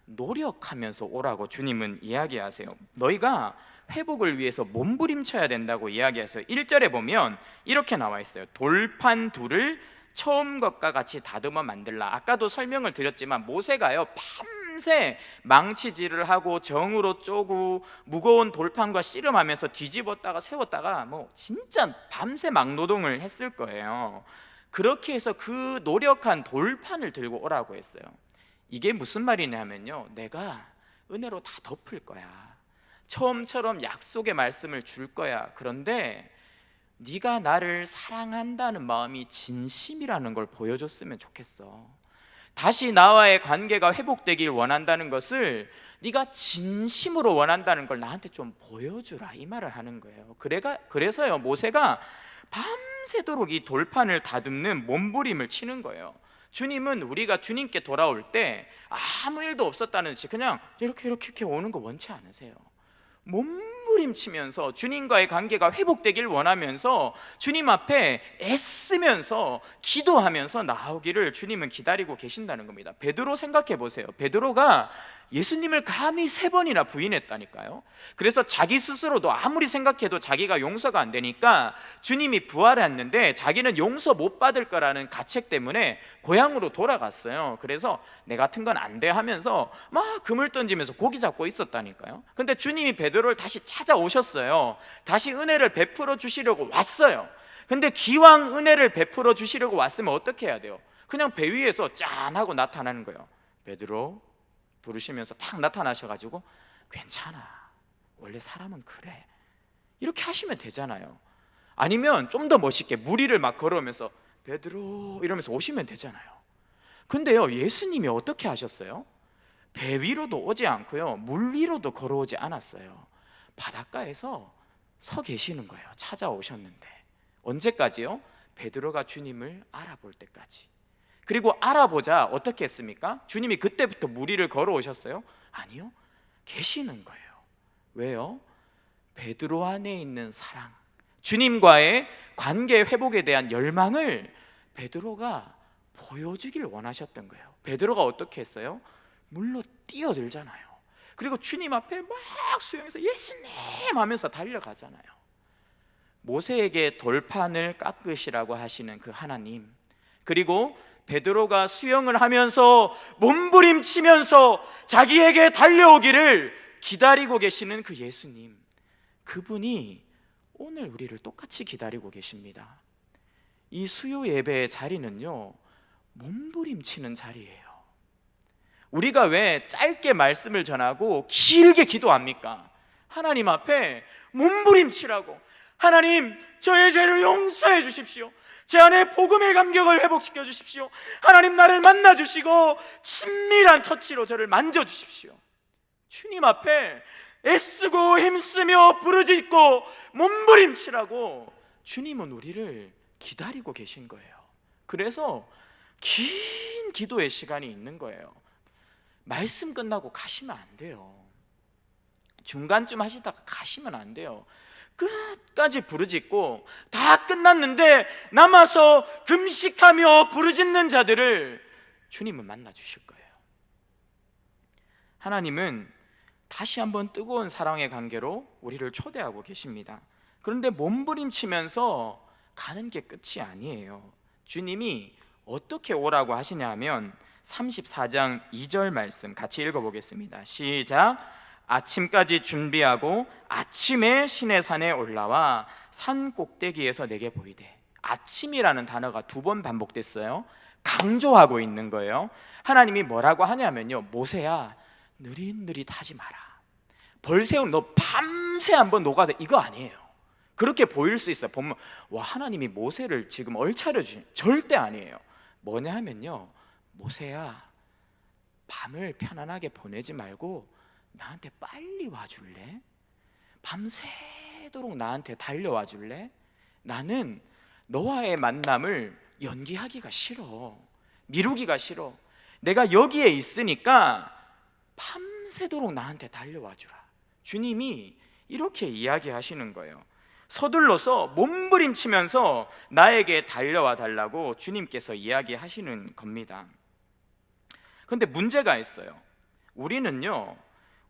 노력하면서 오라고 주님은 이야기하세요. 너희가 회복을 위해서 몸부림쳐야 된다고 이야기해서 1절에 보면 이렇게 나와 있어요. 돌판 둘을 처음 것과 같이 다듬어 만들라. 아까도 설명을 드렸지만 모세가요 밤새 망치질을 하고 정으로 쪼고 무거운 돌판과 씨름하면서 뒤집었다가 세웠다가 뭐 진짜 밤새 막노동을 했을 거예요. 그렇게 해서 그 노력한 돌판을 들고 오라고 했어요. 이게 무슨 말이냐면요, 내가 은혜로 다 덮을 거야. 처음처럼 약속의 말씀을 줄 거야. 그런데 네가 나를 사랑한다는 마음이 진심이라는 걸 보여줬으면 좋겠어. 다시 나와의 관계가 회복되길 원한다는 것을 네가 진심으로 원한다는 걸 나한테 좀 보여주라, 이 말을 하는 거예요. 그래서요 모세가 밤새도록 이 돌판을 다듬는 몸부림을 치는 거예요. 주님은 우리가 주님께 돌아올 때 아무 일도 없었다는 듯이 그냥 이렇게 오는 거 원치 않으세요. 몸부림치면서 주님과의 관계가 회복되길 원하면서 주님 앞에 애쓰면서 기도하면서 나오기를 주님은 기다리고 계신다는 겁니다. 베드로 생각해 보세요. 베드로가 예수님을 감히 3번이나 부인했다니까요. 그래서 자기 스스로도 아무리 생각해도 자기가 용서가 안 되니까 주님이 부활했는데 자기는 용서 못 받을 거라는 가책 때문에 고향으로 돌아갔어요. 그래서 내 같은 건 안 돼 하면서 막 금을 던지면서 고기 잡고 있었다니까요. 근데 주님이 베드로를 다시 찾아오셨어요. 다시 은혜를 베풀어 주시려고 왔어요. 근데 기왕 은혜를 베풀어 주시려고 왔으면 어떻게 해야 돼요? 그냥 배 위에서 짠 하고 나타나는 거예요. 베드로 부르시면서 딱 나타나셔가지고 괜찮아, 원래 사람은 그래, 이렇게 하시면 되잖아요. 아니면 좀 더 멋있게 무리를 막 걸어오면서 베드로 이러면서 오시면 되잖아요. 근데요 예수님이 어떻게 하셨어요? 배 위로도 오지 않고요 물 위로도 걸어오지 않았어요. 바닷가에서 서 계시는 거예요. 찾아오셨는데 언제까지요? 베드로가 주님을 알아볼 때까지. 그리고 알아보자 어떻게 했습니까? 주님이 그때부터 무리를 걸어오셨어요? 아니요, 계시는 거예요. 왜요? 베드로 안에 있는 사랑, 주님과의 관계 회복에 대한 열망을 베드로가 보여주길 원하셨던 거예요. 베드로가 어떻게 했어요? 물로 뛰어들잖아요. 그리고 주님 앞에 막 수영해서 예수님 하면서 달려가잖아요. 모세에게 돌판을 깎으시라고 하시는 그 하나님, 그리고 베드로가 수영을 하면서 몸부림치면서 자기에게 달려오기를 기다리고 계시는 그 예수님, 그분이 오늘 우리를 똑같이 기다리고 계십니다. 이 수요 예배의 자리는요 몸부림치는 자리예요. 우리가 왜 짧게 말씀을 전하고 길게 기도합니까? 하나님 앞에 몸부림치라고, 하나님 저의 죄를 용서해 주십시오, 제 안에 복음의 감격을 회복시켜 주십시오, 하나님 나를 만나 주시고 친밀한 터치로 저를 만져 주십시오. 주님 앞에 애쓰고 힘쓰며 부르짖고 몸부림치라고 주님은 우리를 기다리고 계신 거예요. 그래서 긴 기도의 시간이 있는 거예요. 말씀 끝나고 가시면 안 돼요. 중간쯤 하시다가 가시면 안 돼요. 끝까지 부르짖고 다 끝났는데 남아서 금식하며 부르짖는 자들을 주님은 만나 주실 거예요. 하나님은 다시 한번 뜨거운 사랑의 관계로 우리를 초대하고 계십니다. 그런데 몸부림치면서 가는 게 끝이 아니에요. 주님이 어떻게 오라고 하시냐 하면 34장 2절 말씀 같이 읽어보겠습니다. 시작. 아침까지 준비하고 아침에 시내산에 올라와 산 꼭대기에서 내게 보이되. 아침이라는 단어가 2번 반복됐어요. 강조하고 있는 거예요. 하나님이 뭐라고 하냐면요, 모세야 느릿느릿 하지 마라, 벌새우는 너 밤새 한번 녹아야 돼, 이거 아니에요. 그렇게 보일 수 있어요. 보면 와, 하나님이 모세를 지금 얼차려 주신, 절대 아니에요. 뭐냐 하면요, 모세야, 밤을 편안하게 보내지 말고 나한테 빨리 와줄래? 밤새도록 나한테 달려와 줄래? 나는 너와의 만남을 연기하기가 싫어, 미루기가 싫어. 내가 여기에 있으니까 밤새도록 나한테 달려와 주라. 주님이 이렇게 이야기하시는 거예요. 서둘러서 몸부림치면서 나에게 달려와 달라고 주님께서 이야기하시는 겁니다. 그런데 문제가 있어요. 우리는요,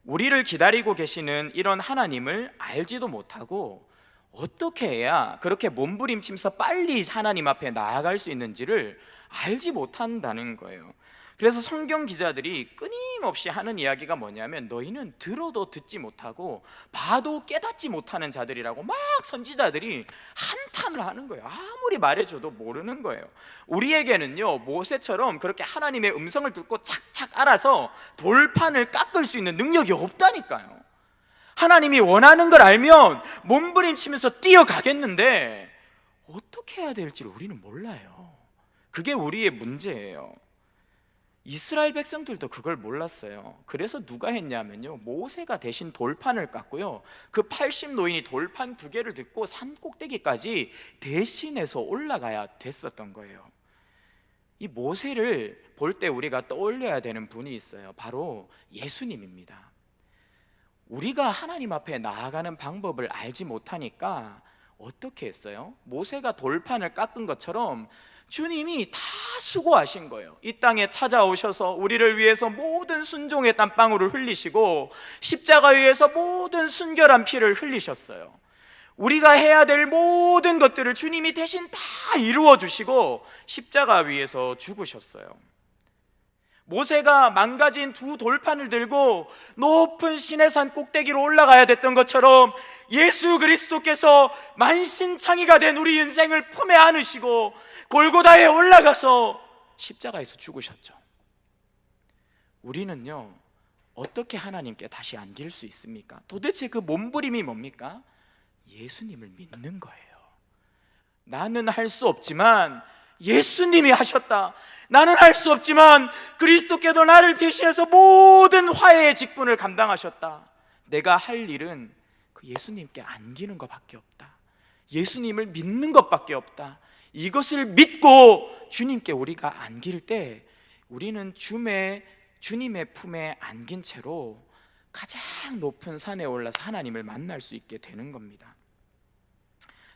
우리를 기다리고 계시는 이런 하나님을 알지도 못하고 어떻게 해야 그렇게 몸부림치면서 빨리 하나님 앞에 나아갈 수 있는지를 알지 못한다는 거예요. 그래서 성경 기자들이 끊임없이 하는 이야기가 뭐냐면, 너희는 들어도 듣지 못하고 봐도 깨닫지 못하는 자들이라고 막 선지자들이 한탄을 하는 거예요. 아무리 말해줘도 모르는 거예요. 우리에게는요, 모세처럼 그렇게 하나님의 음성을 듣고 착착 알아서 돌판을 깎을 수 있는 능력이 없다니까요. 하나님이 원하는 걸 알면 몸부림치면서 뛰어가겠는데 어떻게 해야 될지를 우리는 몰라요. 그게 우리의 문제예요. 이스라엘 백성들도 그걸 몰랐어요. 그래서 누가 했냐면요, 모세가 대신 돌판을 깎고요, 그 80노인이 돌판 2개를 듣고 산 꼭대기까지 대신해서 올라가야 됐었던 거예요. 이 모세를 볼 때 우리가 떠올려야 되는 분이 있어요. 바로 예수님입니다. 우리가 하나님 앞에 나아가는 방법을 알지 못하니까 어떻게 했어요? 모세가 돌판을 깎은 것처럼 주님이 다 수고하신 거예요. 이 땅에 찾아오셔서 우리를 위해서 모든 순종의 땀방울을 흘리시고 십자가 위에서 모든 순결한 피를 흘리셨어요. 우리가 해야 될 모든 것들을 주님이 대신 다 이루어 주시고 십자가 위에서 죽으셨어요. 모세가 망가진 2 돌판을 들고 높은 시내산 꼭대기로 올라가야 됐던 것처럼 예수 그리스도께서 만신창이가 된 우리 인생을 품에 안으시고 골고다에 올라가서 십자가에서 죽으셨죠. 우리는요, 어떻게 하나님께 다시 안길 수 있습니까? 도대체 그 몸부림이 뭡니까? 예수님을 믿는 거예요. 나는 할 수 없지만 예수님이 하셨다. 나는 할 수 없지만 그리스도께서 나를 대신해서 모든 화해의 직분을 감당하셨다. 내가 할 일은 그 예수님께 안기는 것밖에 없다. 예수님을 믿는 것밖에 없다. 이것을 믿고 주님께 우리가 안길 때 우리는 주님의 품에 안긴 채로 가장 높은 산에 올라서 하나님을 만날 수 있게 되는 겁니다.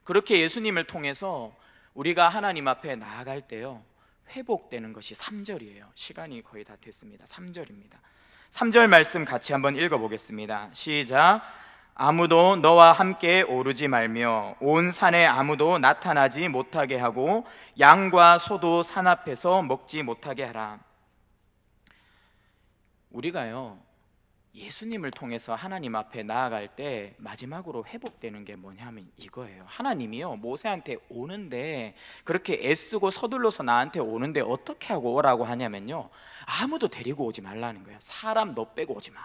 그렇게 예수님을 통해서 우리가 하나님 앞에 나아갈 때요, 회복되는 것이 3절이에요. 시간이 거의 다 됐습니다. 3절입니다. 3절 말씀 같이 한번 읽어보겠습니다. 시작. 아무도 너와 함께 오르지 말며 온 산에 아무도 나타나지 못하게 하고 양과 소도 산 앞에서 먹지 못하게 하라. 우리가요, 예수님을 통해서 하나님 앞에 나아갈 때 마지막으로 회복되는 게 뭐냐면 이거예요. 하나님이요, 모세한테 오는데, 그렇게 애쓰고 서둘러서 나한테 오는데 어떻게 하고 오라고 하냐면요, 아무도 데리고 오지 말라는 거예요. 사람 너 빼고 오지 마.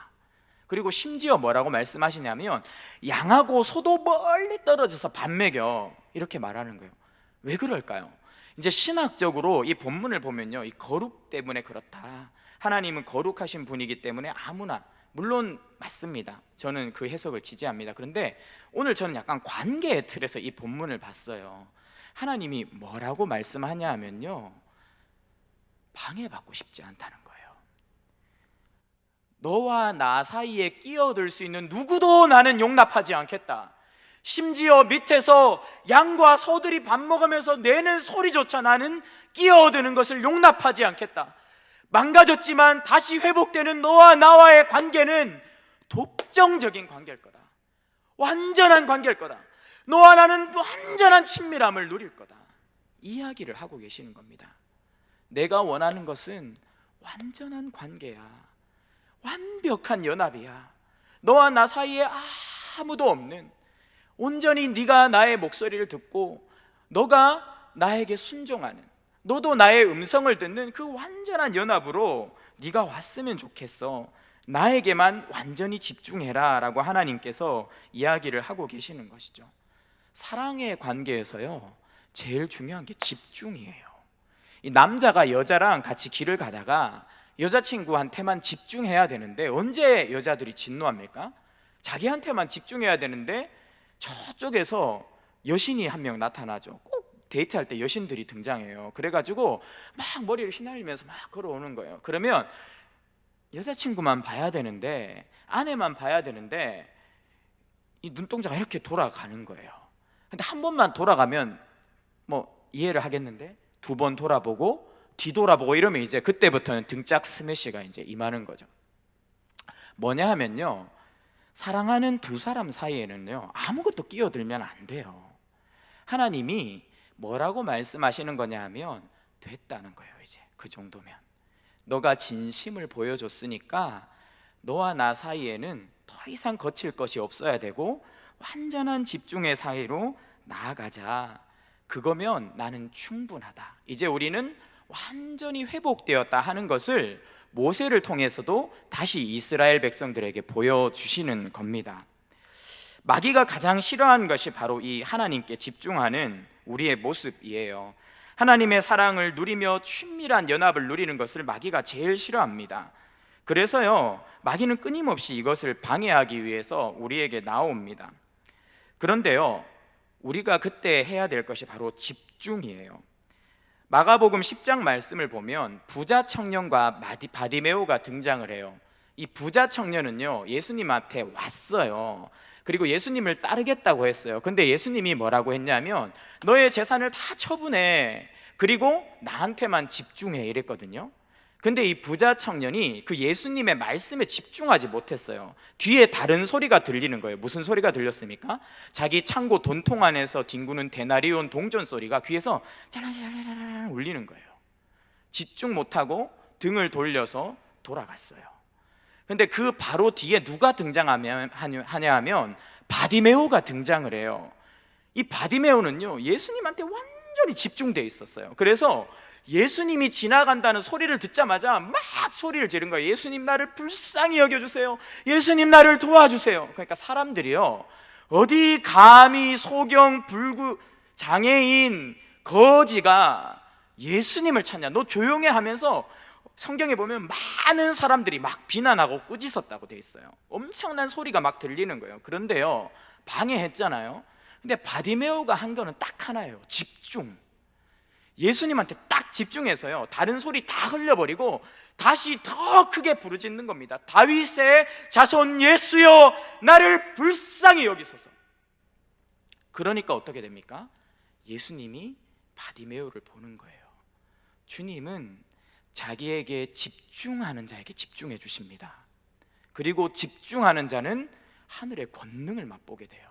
그리고 심지어 뭐라고 말씀하시냐면 양하고 소도 멀리 떨어져서 밥 먹여, 이렇게 말하는 거예요. 왜 그럴까요? 이제 신학적으로 이 본문을 보면요, 이 거룩 때문에 그렇다. 하나님은 거룩하신 분이기 때문에 아무나, 물론 맞습니다. 저는 그 해석을 지지합니다. 그런데 오늘 저는 약간 관계의 틀에서 이 본문을 봤어요. 하나님이 뭐라고 말씀하냐 하면요, 방해받고 싶지 않다는 거예요. 너와 나 사이에 끼어들 수 있는 누구도 나는 용납하지 않겠다. 심지어 밑에서 양과 소들이 밥 먹으면서 내는 소리조차 나는 끼어드는 것을 용납하지 않겠다. 망가졌지만 다시 회복되는 너와 나와의 관계는 독점적인 관계일 거다. 완전한 관계일 거다. 너와 나는 완전한 친밀함을 누릴 거다. 이야기를 하고 계시는 겁니다. 내가 원하는 것은 완전한 관계야. 완벽한 연합이야. 너와 나 사이에 아무도 없는, 온전히 네가 나의 목소리를 듣고 너가 나에게 순종하는, 너도 나의 음성을 듣는 그 완전한 연합으로 네가 왔으면 좋겠어 나에게만 완전히 집중해라 라고 하나님께서 이야기를 하고 계시는 것이죠. 사랑의 관계에서요, 제일 중요한 게 집중이에요. 이 남자가 여자랑 같이 길을 가다가 여자친구한테만 집중해야 되는데 언제 여자들이 진노합니까? 자기한테만 집중해야 되는데 저쪽에서 여신이 한 명 나타나죠. 꼭 데이트할 때 여신들이 등장해요. 그래가지고 막 머리를 휘날리면서 막 걸어오는 거예요. 그러면 여자친구만 봐야 되는데, 아내만 봐야 되는데 이 눈동자가 이렇게 돌아가는 거예요. 근데 한 번만 돌아가면 뭐 이해를 하겠는데, 두 번 돌아보고 뒤돌아보고 이러면 이제 그때부터는 등짝 스매시가 이제 임하는 거죠. 뭐냐 하면요, 사랑하는 두 사람 사이에는요 아무것도 끼어들면 안 돼요. 하나님이 뭐라고 말씀하시는 거냐 하면, 됐다는 거예요. 이제 그 정도면 너가 진심을 보여줬으니까 너와 나 사이에는 더 이상 거칠 것이 없어야 되고 완전한 집중의 사이로 나아가자. 그거면 나는 충분하다. 이제 우리는 완전히 회복되었다 하는 것을 모세를 통해서도 다시 이스라엘 백성들에게 보여주시는 겁니다. 마귀가 가장 싫어하는 것이 바로 이 하나님께 집중하는 우리의 모습이에요. 하나님의 사랑을 누리며 친밀한 연합을 누리는 것을 마귀가 제일 싫어합니다. 그래서요, 마귀는 끊임없이 이것을 방해하기 위해서 우리에게 나옵니다. 그런데요, 우리가 그때 해야 될 것이 바로 집중이에요. 마가복음 10장 말씀을 보면 부자 청년과 바디메오가 등장을 해요. 이 부자 청년은요, 예수님한테 왔어요. 그리고 예수님을 따르겠다고 했어요. 근데 예수님이 뭐라고 했냐면, 너의 재산을 다 처분해, 그리고 나한테만 집중해, 이랬거든요. 근데 이 부자 청년이 그 예수님의 말씀에 집중하지 못했어요. 귀에 다른 소리가 들리는 거예요. 무슨 소리가 들렸습니까? 자기 창고 돈통 안에서 뒹구는 데나리온 동전 소리가 귀에서 짜라라라라 울리는 거예요. 집중 못하고 등을 돌려서 돌아갔어요. 근데 그 바로 뒤에 누가 등장하냐 하면 바디메오가 등장을 해요. 이 바디메오는요, 예수님한테 완전히 집중되어 있었어요. 그래서 예수님이 지나간다는 소리를 듣자마자 막 소리를 지른 거예요. 예수님, 나를 불쌍히 여겨주세요. 예수님, 나를 도와주세요. 그러니까 사람들이요, 어디 감히 소경, 불구, 장애인, 거지가 예수님을 찾냐, 너 조용해 하면서 성경에 보면 많은 사람들이 막 비난하고 꾸짖었다고 돼 있어요. 엄청난 소리가 막 들리는 거예요. 그런데요, 방해했잖아요. 근데 바디메오가 한 거는 딱 하나예요. 집중. 예수님한테 딱 집중해서요, 다른 소리 다 흘려버리고 다시 더 크게 부르짖는 겁니다. 다윗의 자손 예수여, 나를 불쌍히 여기소서. 그러니까 어떻게 됩니까? 예수님이 바디메오를 보는 거예요. 주님은 자기에게 집중하는 자에게 집중해 주십니다. 그리고 집중하는 자는 하늘의 권능을 맛보게 돼요.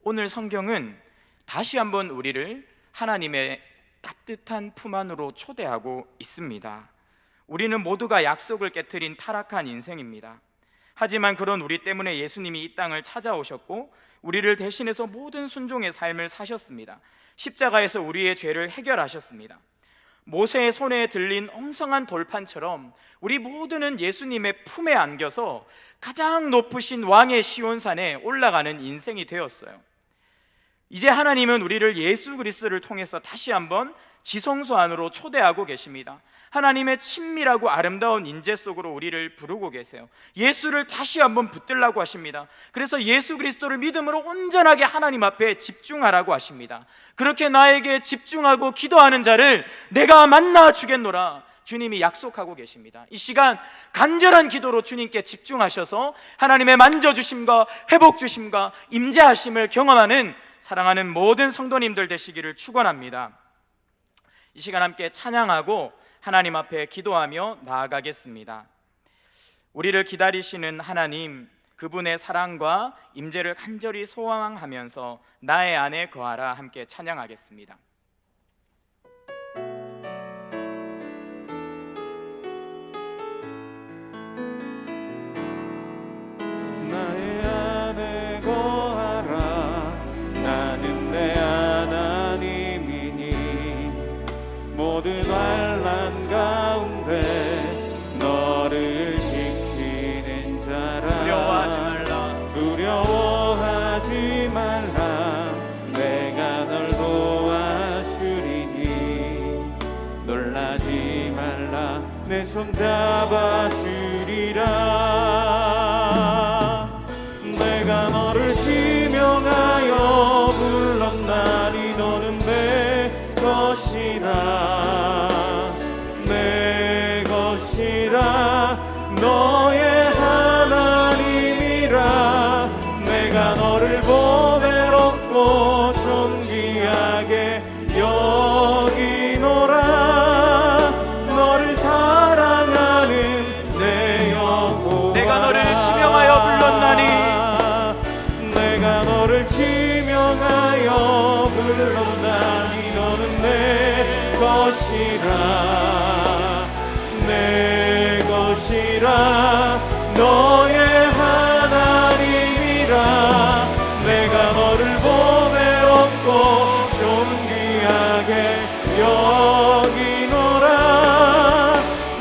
오늘 성경은 다시 한번 우리를 하나님의 따뜻한 품 안으로 초대하고 있습니다. 우리는 모두가 약속을 깨트린 타락한 인생입니다. 하지만 그런 우리 때문에 예수님이 이 땅을 찾아오셨고 우리를 대신해서 모든 순종의 삶을 사셨습니다. 십자가에서 우리의 죄를 해결하셨습니다. 모세의 손에 들린 엉성한 돌판처럼 우리 모두는 예수님의 품에 안겨서 가장 높으신 왕의 시온산에 올라가는 인생이 되었어요. 이제 하나님은 우리를 예수 그리스도를 통해서 다시 한번 지성소 안으로 초대하고 계십니다. 하나님의 친밀하고 아름다운 인재 속으로 우리를 부르고 계세요. 예수를 다시 한번 붙들라고 하십니다. 그래서 예수 그리스도를 믿음으로 온전하게 하나님 앞에 집중하라고 하십니다. 그렇게 나에게 집중하고 기도하는 자를 내가 만나 주겠노라, 주님이 약속하고 계십니다. 이 시간 간절한 기도로 주님께 집중하셔서 하나님의 만져주심과 회복주심과 임재하심을 경험하는 사랑하는 모든 성도님들 되시기를 축원합니다. 이 시간 함께 찬양하고 하나님 앞에 기도하며 나아가겠습니다. 우리를 기다리시는 하나님, 그분의 사랑과 임재를 간절히 소망하면서 나의 안에 거하라 함께 찬양하겠습니다. 나의 안에 거하라, 나는 내 하나님이니 모든 환난 가운데 너를 지키리. 손 잡아주리라. 내가 너를 지명하여 불렀나니 너는 내 것이라. 내 것이라. 너의 하나님이라. 내가 너를 보배롭고 존귀하게 여기노라. 너를 사랑하는 내 여호와라. 내가 너를 지명하여 불렀나니 내가 너를 지명하여 불렀나니 너는 내 것이라. 내 것이라. 너의 하나님이라. 내가 너를 보배롭고 존귀하게 여기노라.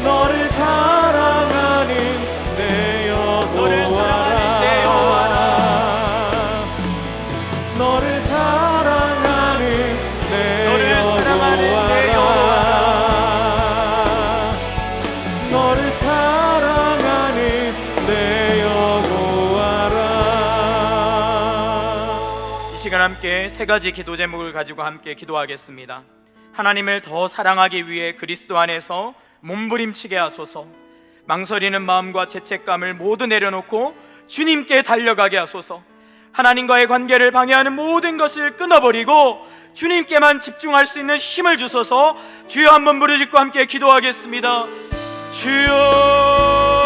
너를 사랑하는 내 여호와라. 너를 사랑하는 내 여호와라. 너를 사랑하는 내 여호와라. 이 시간 함께 세 가지 기도 제목을 가지고 함께 기도하겠습니다. 하나님을 더 사랑하기 위해 그리스도 안에서 몸부림치게 하소서. 망설이는 마음과 죄책감을 모두 내려놓고 주님께 달려가게 하소서. 하나님과의 관계를 방해하는 모든 것을 끊어버리고 주님께만 집중할 수 있는 힘을 주소서. 주여 한번 부르짖고 함께 기도하겠습니다. 주여.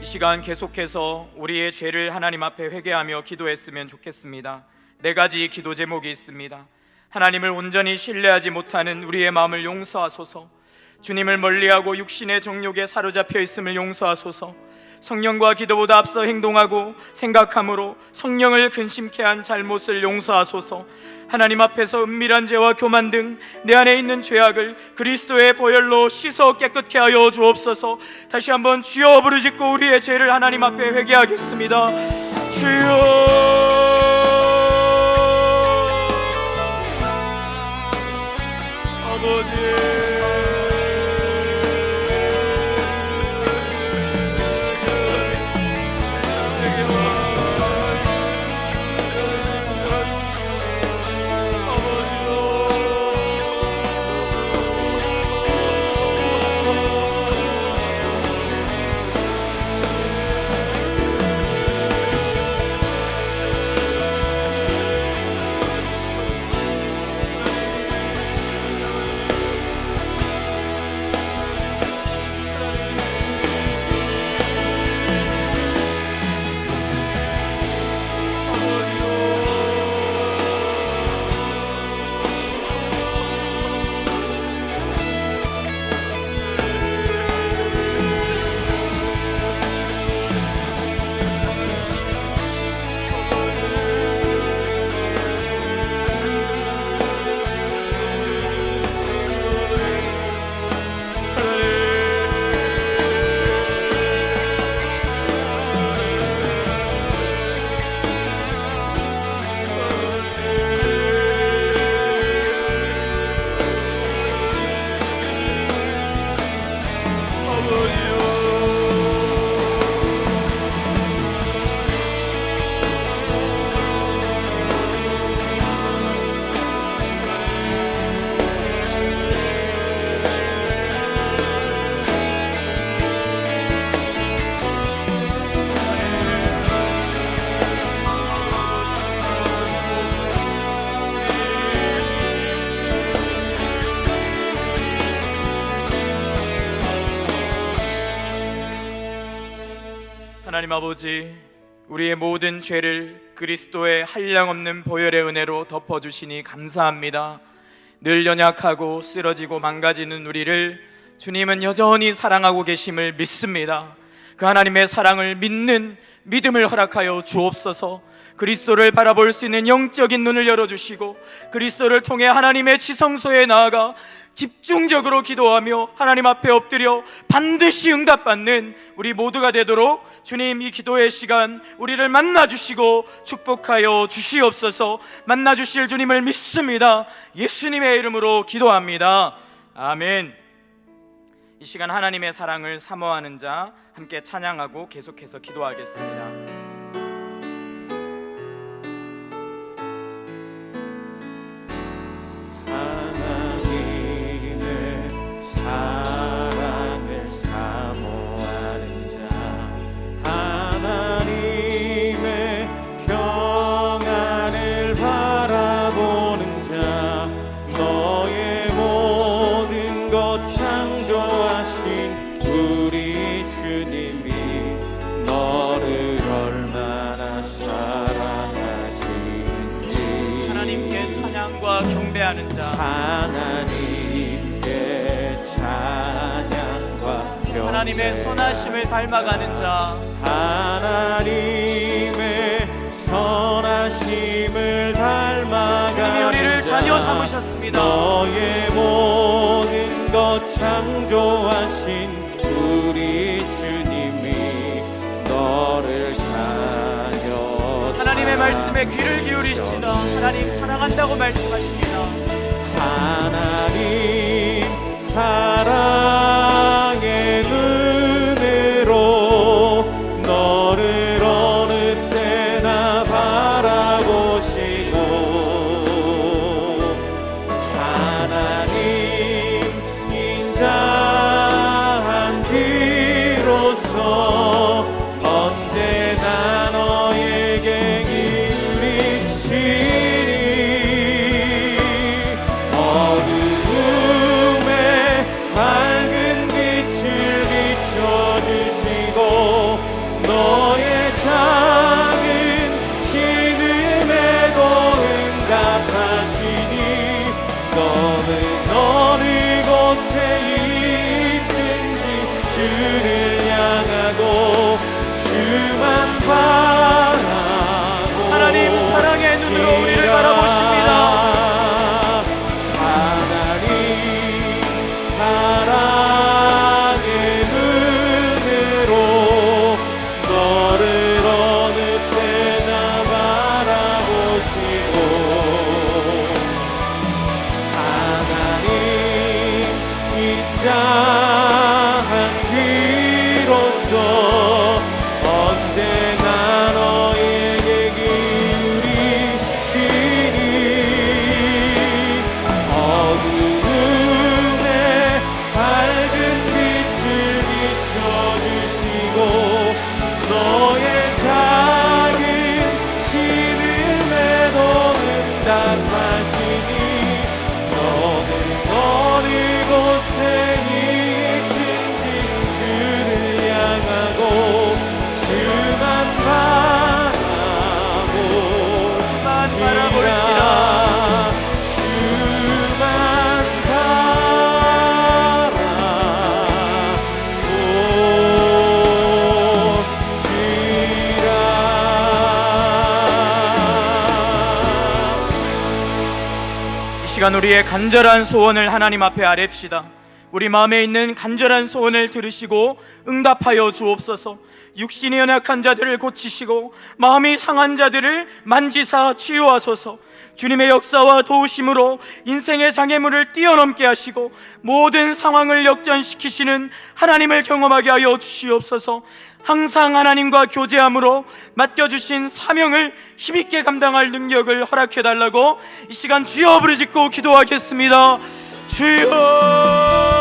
시간 계속해서 우리의 죄를 하나님 앞에 회개하며 기도했으면 좋겠습니다. 네 가지 기도 제목이 있습니다. 하나님을 온전히 신뢰하지 못하는 우리의 마음을 용서하소서. 주님을 멀리하고 육신의 정욕에 사로잡혀 있음을 용서하소서. 성령과 기도보다 앞서 행동하고 생각함으로 성령을 근심케 한 잘못을 용서하소서. 하나님 앞에서 은밀한 죄와 교만 등 내 안에 있는 죄악을 그리스도의 보혈로 씻어 깨끗게 하여 주옵소서. 다시 한번 주여 부르짖고 우리의 죄를 하나님 앞에 회개하겠습니다. 주여. 아버지, 하나님 아버지, 우리의 모든 죄를 그리스도의 한량없는 보혈의 은혜로 덮어주시니 감사합니다. 늘 연약하고 쓰러지고 망가지는 우리를 주님은 여전히 사랑하고 계심을 믿습니다. 그 하나님의 사랑을 믿는 믿음을 허락하여 주옵소서. 그리스도를 바라볼 수 있는 영적인 눈을 열어주시고 그리스도를 통해 하나님의 지성소에 나아가 집중적으로 기도하며 하나님 앞에 엎드려 반드시 응답받는 우리 모두가 되도록 주님, 이 기도의 시간 우리를 만나주시고 축복하여 주시옵소서. 만나주실 주님을 믿습니다. 예수님의 이름으로 기도합니다. 아멘. 이 시간 하나님의 사랑을 사모하는 자 함께 찬양하고 계속해서 기도하겠습니다. 사랑을 사모하는 자, 하나님의 평안을 바라보는 자, 너의 모든 것 창조하신 우리 주님이 너를 얼마나 사랑하시는지 하나님께 찬양과 경배하는 자, 하나님의 선하심을 닮아가는 자, 하나님의 선하심을 닮아가는 자, 주님이 우리를 자녀 삼으셨습니다. 너의 모든 것 창조하신 우리 주님이 너를 자녀 하나님의 말씀에 귀를 기울이시다. 하나님 사랑한다고 말씀하십니다. 하나님 사랑의 눈으로 너를 어느 때나 바라보시고 하나님 인자한 비로소 언제나 너에게 기울이시니 밝은 빛을 비춰주시고 너의 작은 신음에도 응답하시니 너는 어느 곳에 있든지 주를 향하고 주만 바라고 하나님 사랑의 눈으로 우리를 바라보십니다. 사랑의 눈으로 너를 어느 때나 바라보시고 하나님 인자한 귀로서 언제나 너에게 기울이시니 어두움에 밝은 빛을 비춰주시고 너의 작은 신음에도 응답하시니 너는 어느 곳에 있든지 주를 향하고 주만 바라볼지라 주만 이 시간 우리의 간절한 소원을 하나님 앞에 아뢰읍시다. 우리 마음에 있는 간절한 소원을 들으시고 응답하여 주옵소서. 육신이 연약한 자들을 고치시고 마음이 상한 자들을 만지사 치유하소서. 주님의 역사와 도우심으로 인생의 장애물을 뛰어넘게 하시고 모든 상황을 역전시키시는 하나님을 경험하게 하여 주시옵소서. 항상 하나님과 교제함으로 맡겨주신 사명을 힘있게 감당할 능력을 허락해달라고 이 시간 주여 부르짖고 기도하겠습니다. 주여,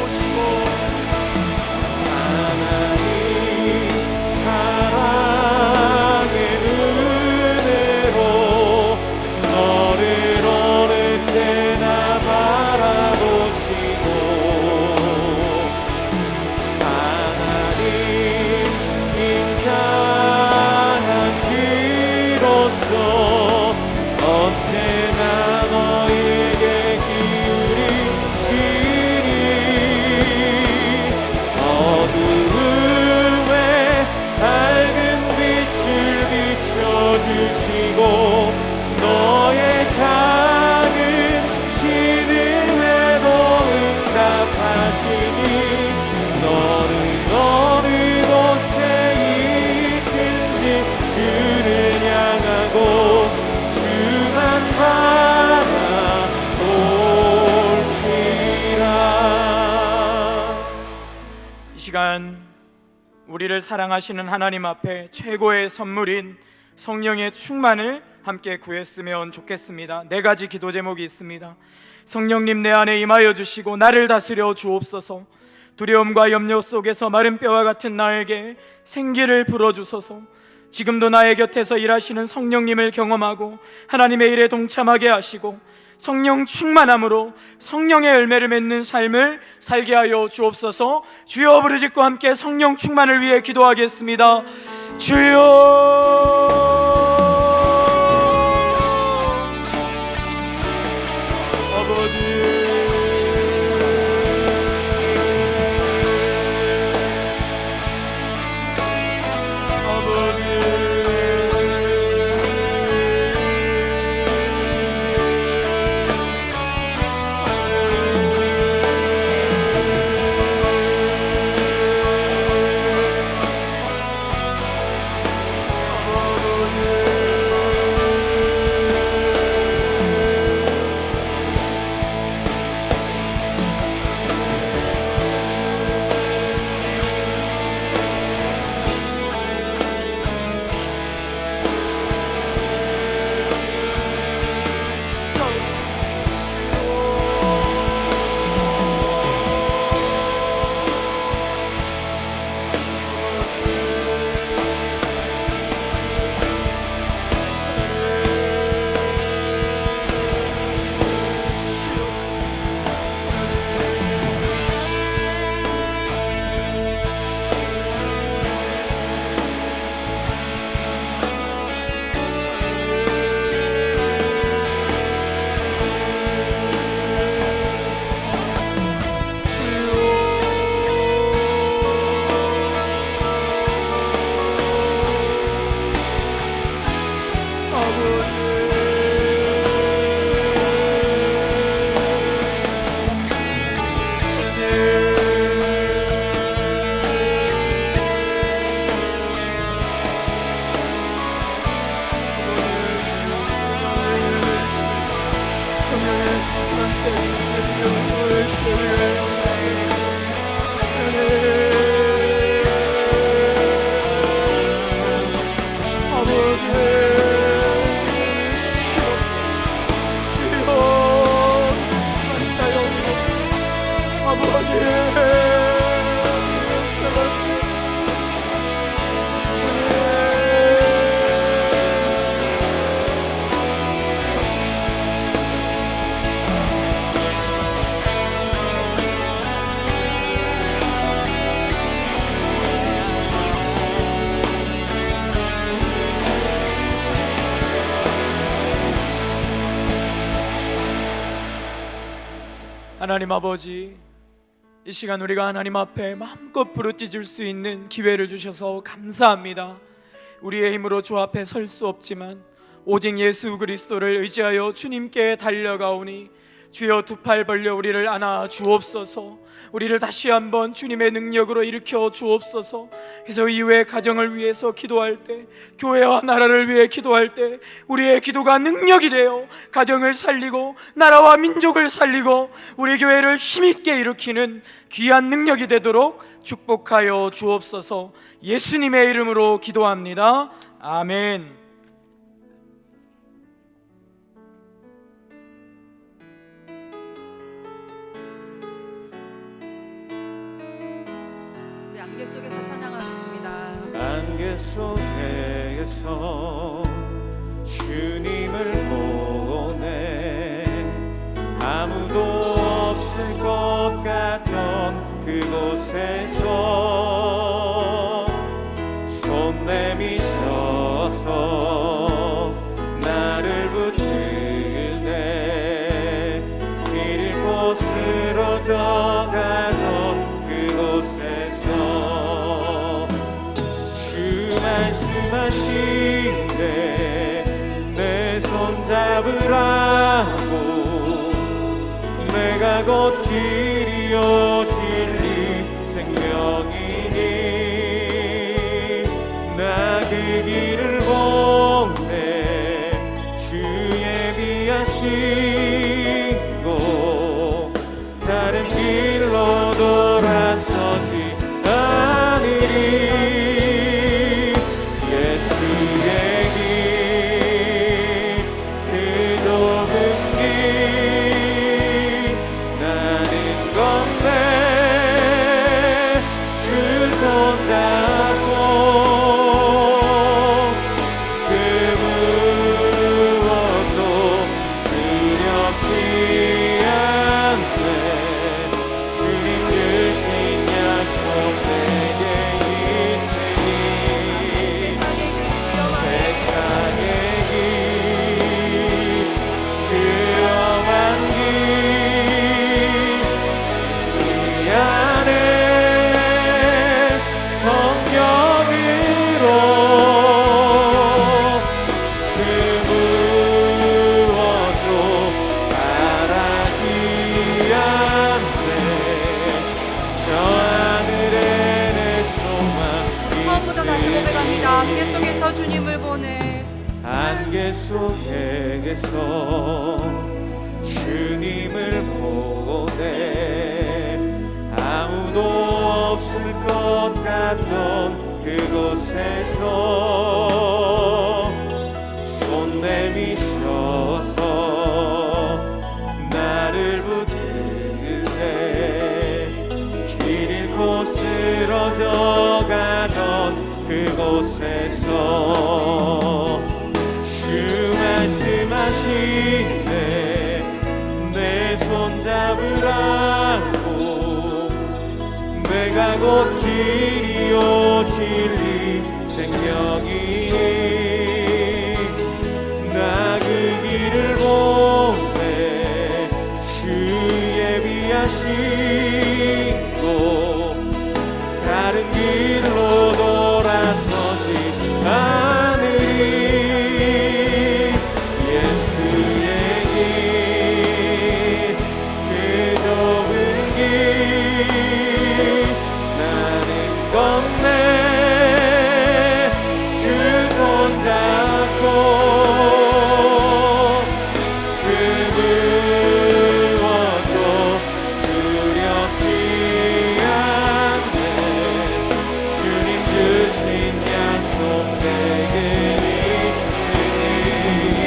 바라보시고 하나님 사랑의 은혜로 너를 어느 때나 바라보시고 하나님 인자한 귀로서 언제나 너에게 기울이시니 어두움에 밝은 빛을 비춰주시고 너의 작은 신음에도 응답하시니 너는 어느 곳에 있든지 주를 향하고 주만 바라볼지라. 이 시간 우리를 사랑하시는 하나님 앞에 최고의 선물인 성령의 충만을 함께 구했으면 좋겠습니다. 4가지 기도 제목이 있습니다. 성령님 내 안에 임하여 주시고 나를 다스려 주옵소서. 두려움과 염려 속에서 마른 뼈와 같은 나에게 생기를 불어주소서. 지금도 나의 곁에서 일하시는 성령님을 경험하고 하나님의 일에 동참하게 하시고 성령 충만함으로 성령의 열매를 맺는 삶을 살게 하여 주옵소서. 주여 부르짖고 함께 성령 충만을 위해 기도하겠습니다. 주여 하나님 아버지, 이 시간 우리가 하나님 앞에 마음껏 부르짖을 수 있는 기회를 주셔서 감사합니다. 우리의 힘으로 주 앞에 설 수 없지만 오직 예수 그리스도를 의지하여 주님께 달려가오니 주여 두 팔 벌려 우리를 안아 주옵소서. 우리를 다시 한번 주님의 능력으로 일으켜 주옵소서. 그래서 이후에 가정을 위해서 기도할 때, 교회와 나라를 위해 기도할 때 우리의 기도가 능력이 되어 가정을 살리고 나라와 민족을 살리고 우리 교회를 힘있게 일으키는 귀한 능력이 되도록 축복하여 주옵소서. 예수님의 이름으로 기도합니다. 아멘. 안개 속에서 찬양하겠습니다. 안개 속에서 주님을 보네. 아무도 없을 것 같던 그곳에서 손 내미셔서 나를 붙드네. 길 잃고 쓰러져가던 그곳에서 주 말씀하시네. 내 손 잡으라고. 내가 곧 길이요 진리 생명이니 나 그 길을 보내. 주 예비하신 곳 다른 길로 돌아서지 않으리. 예수의 길 그 좁은 길 나는 건배 주 손잡고 그 무엇도 두렵지 않네. 주님 주신 약속 내게 있으니 세상의 길 그 험한 길 승리 안에 성령으로 그 무엇도 바라지 않네. 저 하늘에 내 소망 처음부터 다시 고백합니다. 안개 있으니 속에서 주님을 보내. 안개 속에서 주님을 보네. 아무도 없을 것 같던 그곳에서 손 내미셔서 나를 붙드네. 길 잃고 쓰러져가던 그곳에서 주 말씀하시네. 내 손 잡으라고. 내가 곧 길이요 진리 생명이니 나 그 길을 보내. 주 예비하신 곳 다른 길로 돌아서지 않으리. 예수의 길 그 좁은 길 나는 건네. 주 손잡고 그 무엇도 두렵지 않네. 주님 주신 약속 내게 있으니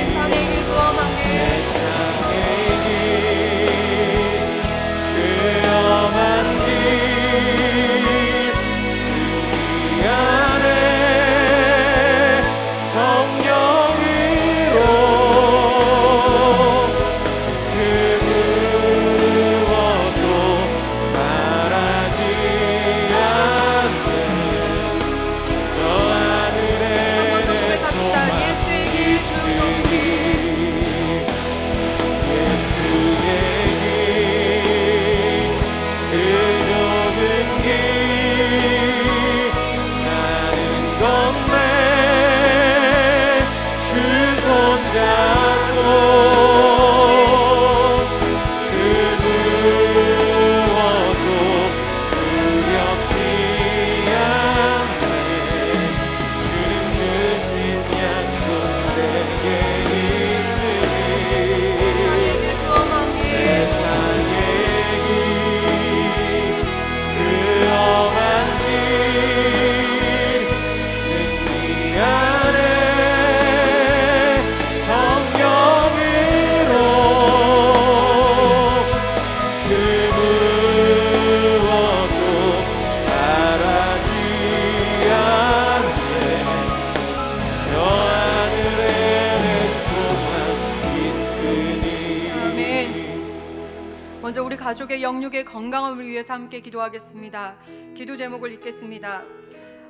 세상의 길 그 험한 길 세상의 길 그 험한 길 승리 가족의 영육의 건강을 위해서 함께 기도하겠습니다. 기도 제목을 읽겠습니다.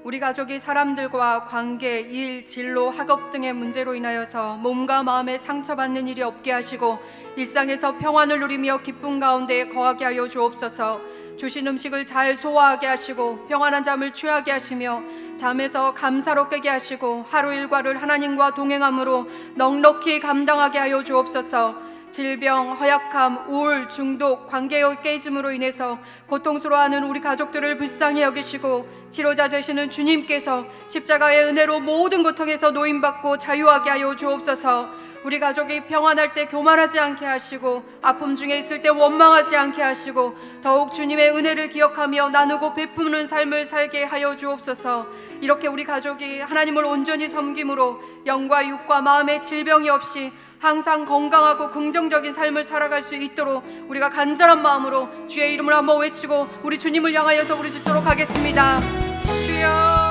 우리 가족이 사람들과 관계, 일, 진로, 학업 등의 문제로 인하여서 몸과 마음에 상처받는 일이 없게 하시고 일상에서 평안을 누리며 기쁨 가운데 거하게 하여 주옵소서. 주신 음식을 잘 소화하게 하시고 평안한 잠을 취하게 하시며 잠에서 감사로 깨게 하시고 하루 일과를 하나님과 동행함으로 넉넉히 감당하게 하여 주옵소서. 질병, 허약함, 우울, 중독, 관계의 깨짐으로 인해서 고통스러워하는 우리 가족들을 불쌍히 여기시고 치료자 되시는 주님께서 십자가의 은혜로 모든 고통에서 노임받고 자유하게 하여 주옵소서. 우리 가족이 평안할 때 교만하지 않게 하시고 아픔 중에 있을 때 원망하지 않게 하시고 더욱 주님의 은혜를 기억하며 나누고 베푸는 삶을 살게 하여 주옵소서. 이렇게 우리 가족이 하나님을 온전히 섬김으로 영과 육과 마음의 질병이 없이 항상 건강하고 긍정적인 삶을 살아갈 수 있도록 우리가 간절한 마음으로 주의 이름을 한번 외치고 우리 주님을 향하여서 우리 짓도록 하겠습니다. 주여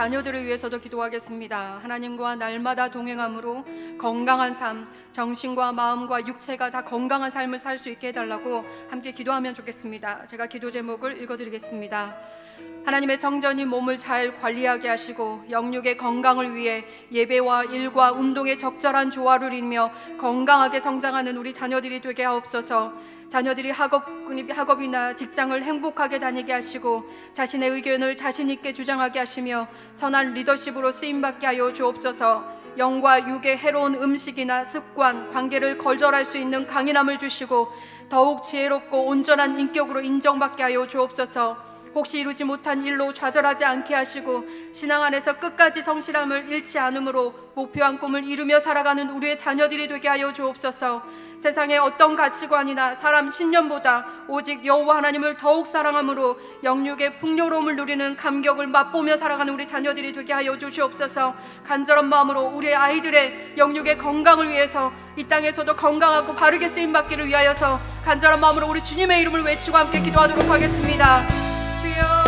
자녀들을 위해서도 기도하겠습니다. 하나님과 날마다 동행함으로 건강한 삶, 정신과 마음과 육체가 다 건강한 삶을 살 수 있게 해달라고 함께 기도하면 좋겠습니다. 제가 기도 제목을 읽어드리겠습니다. 하나님의 성전이 몸을 잘 관리하게 하시고 영육의 건강을 위해 예배와 일과 운동의 적절한 조화를 이루며 건강하게 성장하는 우리 자녀들이 되게 하옵소서. 자녀들이 학업이나 직장을 행복하게 다니게 하시고 자신의 의견을 자신 있게 주장하게 하시며 선한 리더십으로 쓰임받게 하여 주옵소서. 영과 육의 해로운 음식이나 습관, 관계를 거절할 수 있는 강인함을 주시고 더욱 지혜롭고 온전한 인격으로 인정받게 하여 주옵소서. 혹시 이루지 못한 일로 좌절하지 않게 하시고 신앙 안에서 끝까지 성실함을 잃지 않으므로 목표한 꿈을 이루며 살아가는 우리의 자녀들이 되게 하여 주옵소서. 세상의 어떤 가치관이나 사람 신념보다 오직 여호와 하나님을 더욱 사랑함으로 영육의 풍요로움을 누리는 감격을 맛보며 살아가는 우리 자녀들이 되게 하여 주시옵소서. 간절한 마음으로 우리의 아이들의 영육의 건강을 위해서 이 땅에서도 건강하고 바르게 쓰임받기를 위하여서 간절한 마음으로 우리 주님의 이름을 외치고 함께 기도하도록 하겠습니다. 주여,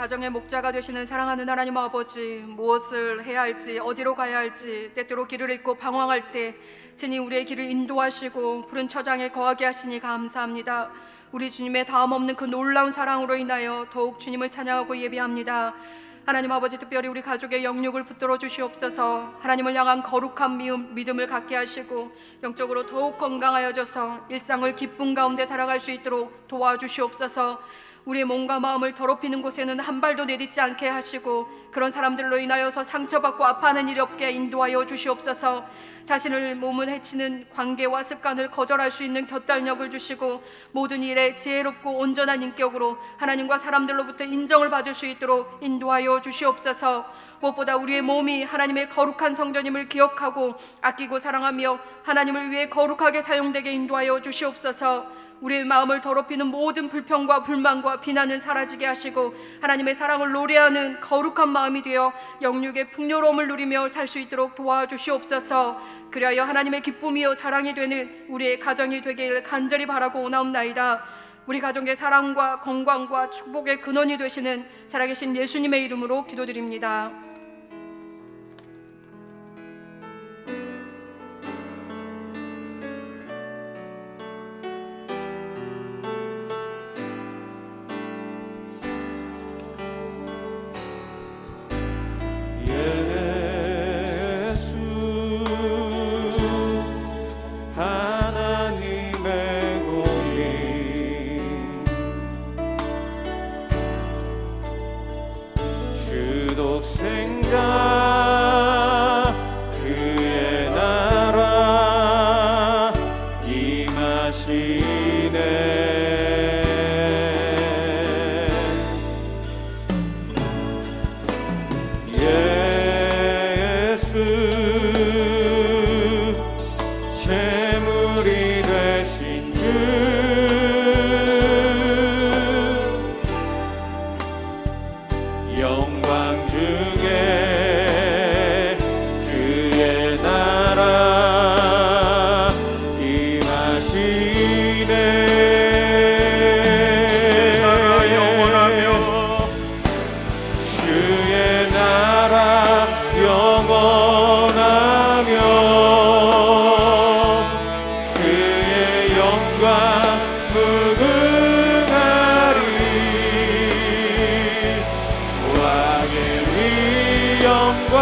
가정의 목자가 되시는 사랑하는 하나님 아버지, 무엇을 해야 할지, 어디로 가야 할지 때때로 길을 잃고 방황할 때 친히 우리의 길을 인도하시고 푸른 처장에 거하게 하시니 감사합니다. 우리 주님의 다음 없는 그 놀라운 사랑으로 인하여 더욱 주님을 찬양하고 예배합니다. 하나님 아버지, 특별히 우리 가족의 영육을 붙들어 주시옵소서. 하나님을 향한 거룩한 믿음을 갖게 하시고 영적으로 더욱 건강하여져서 일상을 기쁨 가운데 살아갈 수 있도록 도와주시옵소서. 우리의 몸과 마음을 더럽히는 곳에는 한 발도 내딛지 않게 하시고 그런 사람들로 인하여서 상처받고 아파하는 일이 없게 인도하여 주시옵소서. 자신을 몸을 해치는 관계와 습관을 거절할 수 있는 곁달력을 주시고 모든 일에 지혜롭고 온전한 인격으로 하나님과 사람들로부터 인정을 받을 수 있도록 인도하여 주시옵소서. 무엇보다 우리의 몸이 하나님의 거룩한 성전임을 기억하고 아끼고 사랑하며 하나님을 위해 거룩하게 사용되게 인도하여 주시옵소서. 우리의 마음을 더럽히는 모든 불평과 불만과 비난은 사라지게 하시고 하나님의 사랑을 노래하는 거룩한 마음이 되어 영육의 풍요로움을 누리며 살 수 있도록 도와주시옵소서. 그리하여 하나님의 기쁨이요 자랑이 되는 우리의 가정이 되기를 간절히 바라고 오나옵나이다. 우리 가정의 사랑과 건강과 축복의 근원이 되시는 살아계신 예수님의 이름으로 기도드립니다. 독생자 그의 나라 임하시네. 예수 재물이 되신 주 영광 중에 그의 나라 임하시네. 주의 나라 영원하며 주의 나라 영원하며 그의 영광 무궁하리. 왕의 위엄과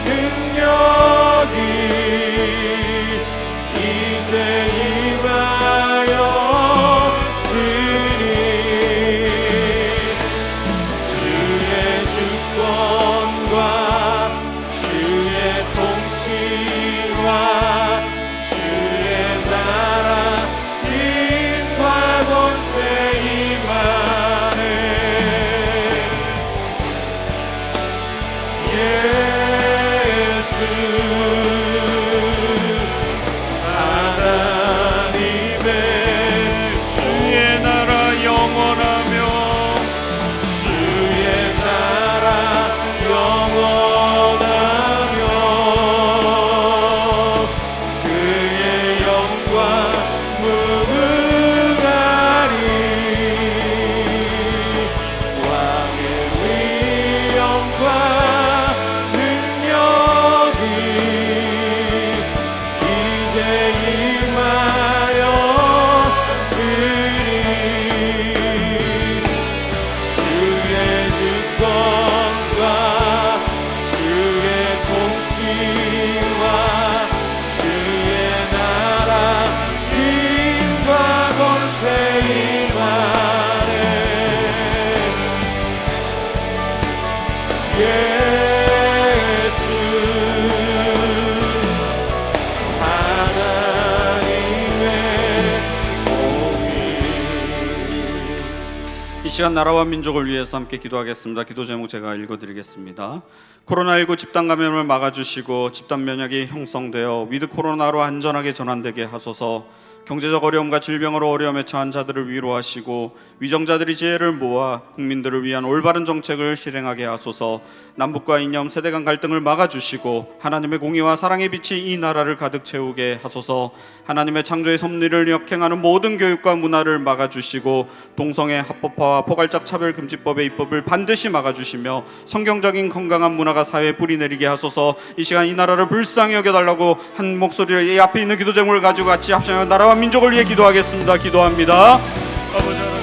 능력이 이제 임하였으니 주의 주권과 주의 통치와 주의 나라 힘과 권세 임하네. 예수 하나님의 주의 나라 영원하며 주의 나라 영원하며 그의 영광 무궁하리. 왕의 위엄과 능력이 이제 임하였으니 주의 주권과 주의 통치와 주의 나라 힘과 권세 임하네. 예수 하나님의 공의. 이 시간 나라와 민족을 위해서 함께 기도하겠습니다. 기도 제목 제가 읽어드리겠습니다. 코로나19 집단 감염을 막아주시고 집단 면역이 형성되어 위드 코로나로 안전하게 전환되게 하소서. 경제적 어려움과 질병으로 어려움에 처한 자들을 위로하시고 위정자들이 지혜를 모아 국민들을 위한 올바른 정책을 실행하게 하소서. 남북과 이념, 세대 간 갈등을 막아주시고 하나님의 공의와 사랑의 빛이 이 나라를 가득 채우게 하소서. 하나님의 창조의 섭리를 역행하는 모든 교육과 문화를 막아주시고 동성애 합법화와 포괄적 차별금지법의 입법을 반드시 막아주시며 성경적인 건강한 문화가 사회에 뿌리내리게 하소서. 이 시간 이 나라를 불쌍히 여겨달라고 한 목소리로 이 앞에 있는 기도 제목을 가지고 같이 합심하여 나라와 민족을 위해 기도하겠습니다. 기도합니다. 아버지 하나님,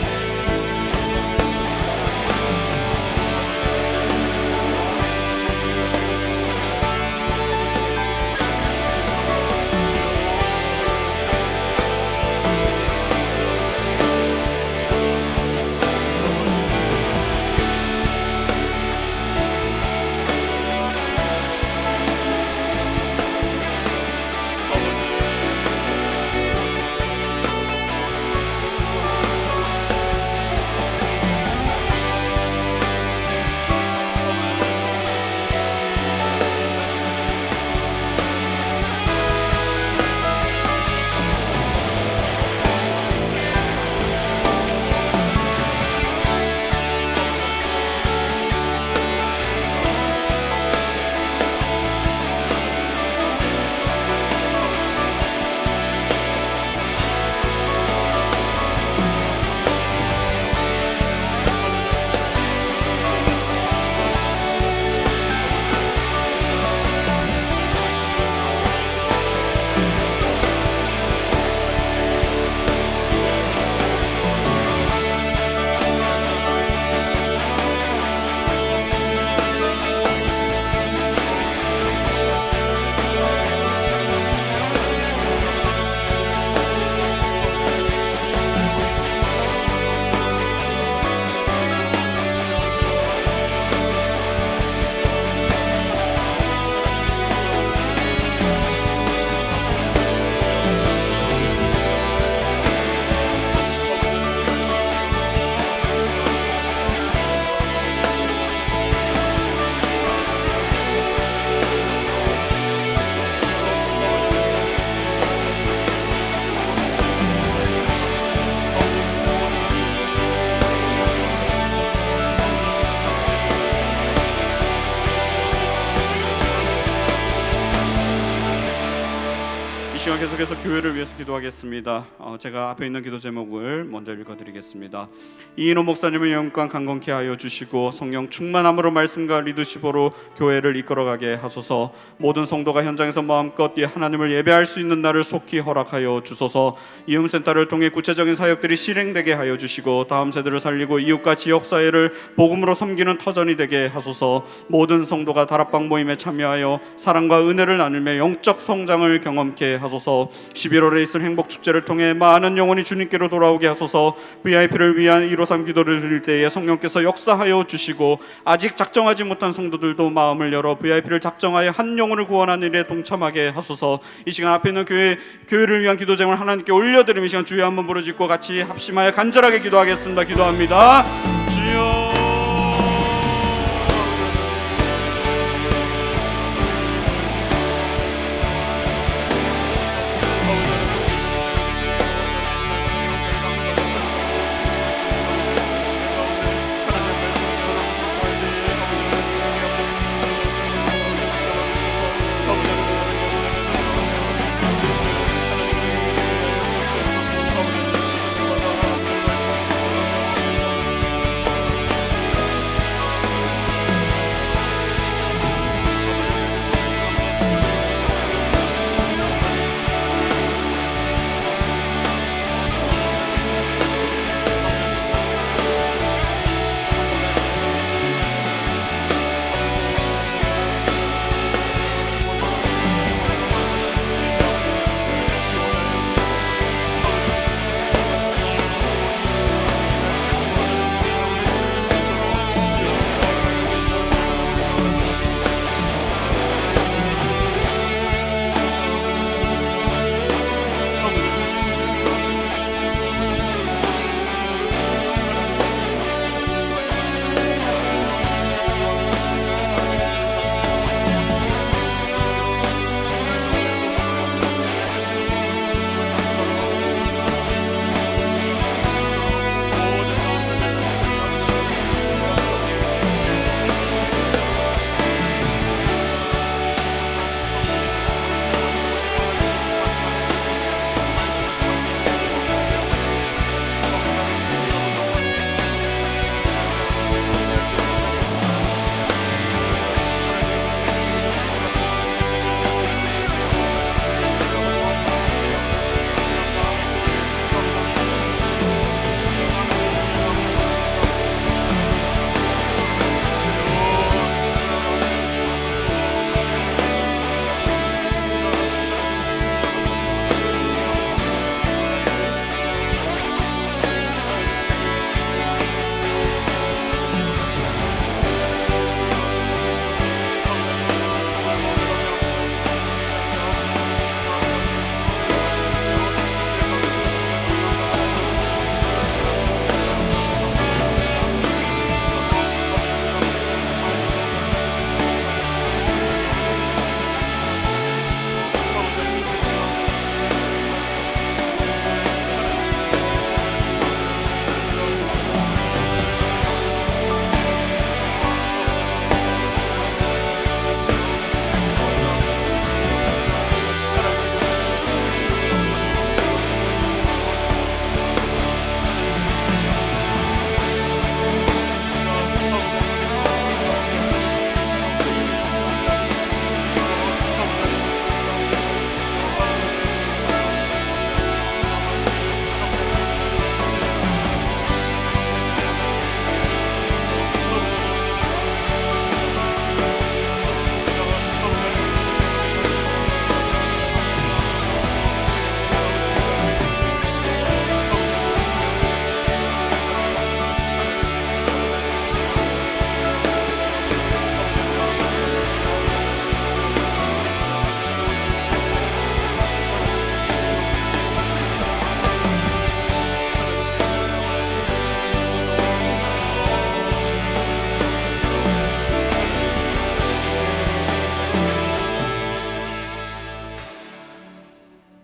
시간 계속해서 교회를 위해서 기도하겠습니다. 제가 앞에 있는 기도 제목을 먼저 읽어드리겠습니다. 이인호 목사님을 영광 강건케 하여 주시고 성령 충만함으로 말씀과 리더십으로 교회를 이끌어가게 하소서. 모든 성도가 현장에서 마음껏 하나님을 예배할 수 있는 날을 속히 허락하여 주소서. 이음센터를 통해 구체적인 사역들이 실행되게 하여 주시고 다음 세대를 살리고 이웃과 지역사회를 복음으로 섬기는 터전이 되게 하소서. 모든 성도가 다락방 모임에 참여하여 사랑과 은혜를 나누며 영적 성장을 경험케 하소서. 11월에 있을 행복축제를 통해 많은 영혼이 주님께로 돌아오게 하소서. VIP를 위한 153 기도를 드릴 때에 성령께서 역사하여 주시고 아직 작정하지 못한 성도들도 마음을 열어 VIP를 작정하여 한 영혼을 구원하는 일에 동참하게 하소서. 이 시간 앞에 있는 교회를 위한 기도 제목을 하나님께 올려드리며 이 시간 주여 한번 부르짖고 같이 합심하여 간절하게 기도하겠습니다. 기도합니다. 주여,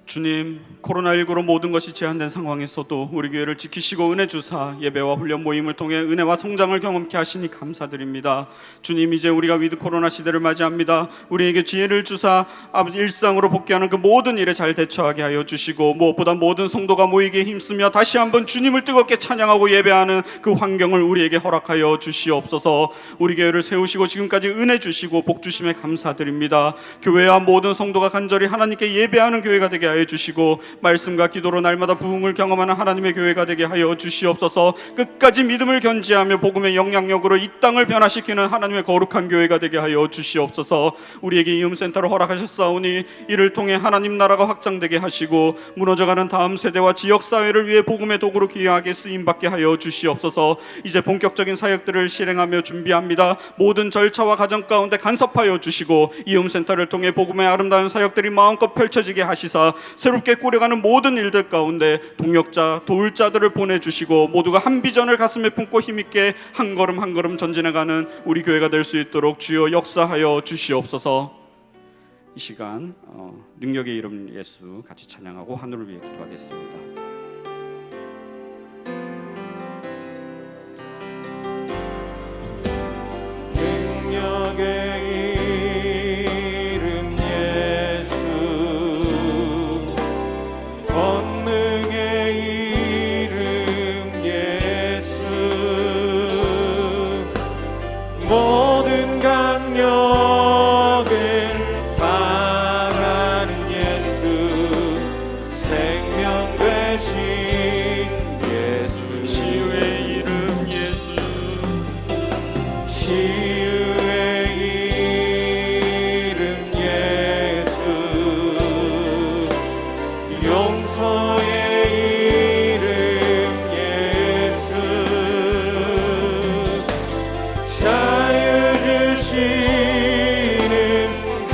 주님, 코로나19로 모든 것이 제한된 상황에서도 우리 교회를 지키시고 은혜 주사 예배와 훈련 모임을 통해 은혜와 성장을 경험케 하시니 감사드립니다. 주님, 이제 우리가 위드 코로나 시대를 맞이합니다. 우리에게 지혜를 주사 아버지 일상으로 복귀하는 그 모든 일에 잘 대처하게 하여 주시고, 무엇보다 모든 성도가 모이기에 힘쓰며 다시 한번 주님을 뜨겁게 찬양하고 예배하는 그 환경을 우리에게 허락하여 주시옵소서. 우리 교회를 세우시고 지금까지 은혜 주시고 복 주심에 감사드립니다. 교회와 모든 성도가 간절히 하나님께 예배하는 교회가 되게 하여 주시고, 말씀과 기도로 날마다 부흥을 경험하는 하나님의 교회가 되게 하여 주시옵소서. 끝까지 믿음을 견지하며 복음의 영향력으로 이 땅을 변화시키는 하나님의 거룩한 교회가 되게 하여 주시옵소서. 우리에게 이음센터를 허락하셨사오니 이를 통해 하나님 나라가 확장되게 하시고 무너져가는 다음 세대와 지역사회를 위해 복음의 도구로 귀하게 쓰임받게 하여 주시옵소서. 이제 본격적인 사역들을 실행하며 준비합니다. 모든 절차와 과정 가운데 간섭하여 주시고 이음센터를 통해 복음의 아름다운 사역들이 마음껏 펼쳐지게 하시사 새롭게 꾸려가는 모든 일들 가운데 동역자, 도울 자들을 보내주시고 모두가 한 비전을 가슴에 품고 힘있게 한 걸음 한 걸음 전진해가는 우리 교회가 될 수 있도록 주여 역사하여 주시옵소서. 이 시간 능력의 이름 예수 같이 찬양하고 하늘을 위해 기도하겠습니다. 능력의 이름 예수, 권능의 이름 예수, 모든 강력을 바라는 예수, 생명 되신 예수, 치유의 이름 예수, 치유의 이름 예수, 용서의 이름 예수, 자유 주시는 그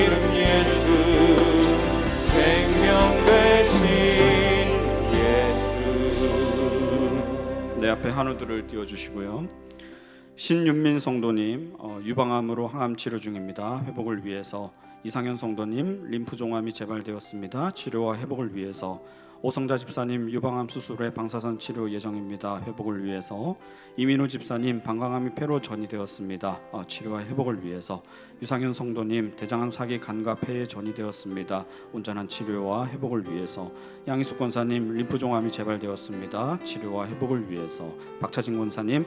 이름 예수, 생명 되신 예수. 내 앞에 한우들을 띄워주시고요. 신윤민 성도님 유방암으로 항암 치료 중입니다. 회복을 위해서. 이상현 성도님 림프종암이 재발되었습니다. 치료와 회복을 위해서. 오성자 집사님 유방암 수술 후에 방사선 치료 예정입니다. 회복을 위해서. 이민우 집사님 방광암이 폐로 전이되었습니다. 치료와 회복을 위해서. 유상현 성도님 대장암 사기 간과 폐에 전이되었습니다. 온전한 치료와 회복을 위해서. 양희숙 권사님 림프종암이 재발되었습니다. 치료와 회복을 위해서. 박차진 권사님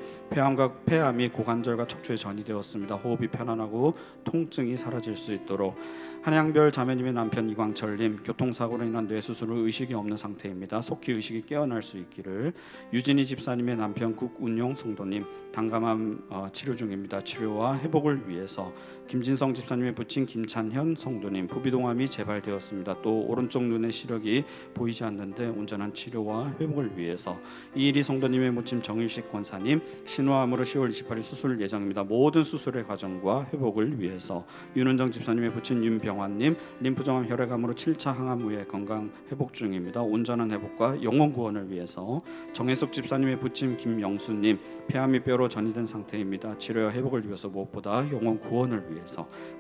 폐암이 고관절과 척추에 전이되었습니다. 호흡이 편안하고 통증이 사라질 수 있도록. 한양별 자매님의 남편 이광철님 교통사고로 인한 뇌수술 후 의식이 없는 상태입니다. 속히 의식이 깨어날 수 있기를. 유진희 집사님의 남편 국운용 성도님 당감암 치료 중입니다. 치료와 회복을 위해서. 김진성 집사님의 부친 김찬현 성도님 부비동암이 재발되었습니다. 또 오른쪽 눈의 시력이 보이지 않는데 온전한 치료와 회복을 위해서. 이일이 성도님의 모친 정일식 권사님 신우암으로 10월 28일 수술 예정입니다. 모든 수술의 과정과 회복을 위해서. 윤은정 집사님의 부친 윤병환님 림프종암 혈액암으로 7차 항암 후에 건강 회복 중입니다. 온전한 회복과 영혼 구원을 위해서. 정혜숙 집사님의 부친 김영수님 폐암이 뼈로 전이된 상태입니다. 치료와 회복을 위해서. 무엇보다 영혼 구원을 위해서.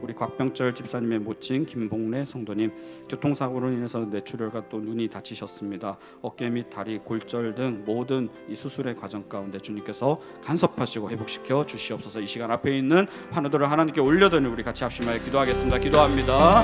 우리 곽병철 집사님의 모친 김봉래 성도님 교통사고로 인해서 뇌출혈과 또 눈이 다치셨습니다. 어깨 및 다리, 골절 등 모든 이 수술의 과정 가운데 주님께서 간섭하시고 회복시켜 주시옵소서. 이 시간 앞에 있는 환우들을 하나님께 올려드리는 우리 같이 합심하여 기도하겠습니다. 기도합니다.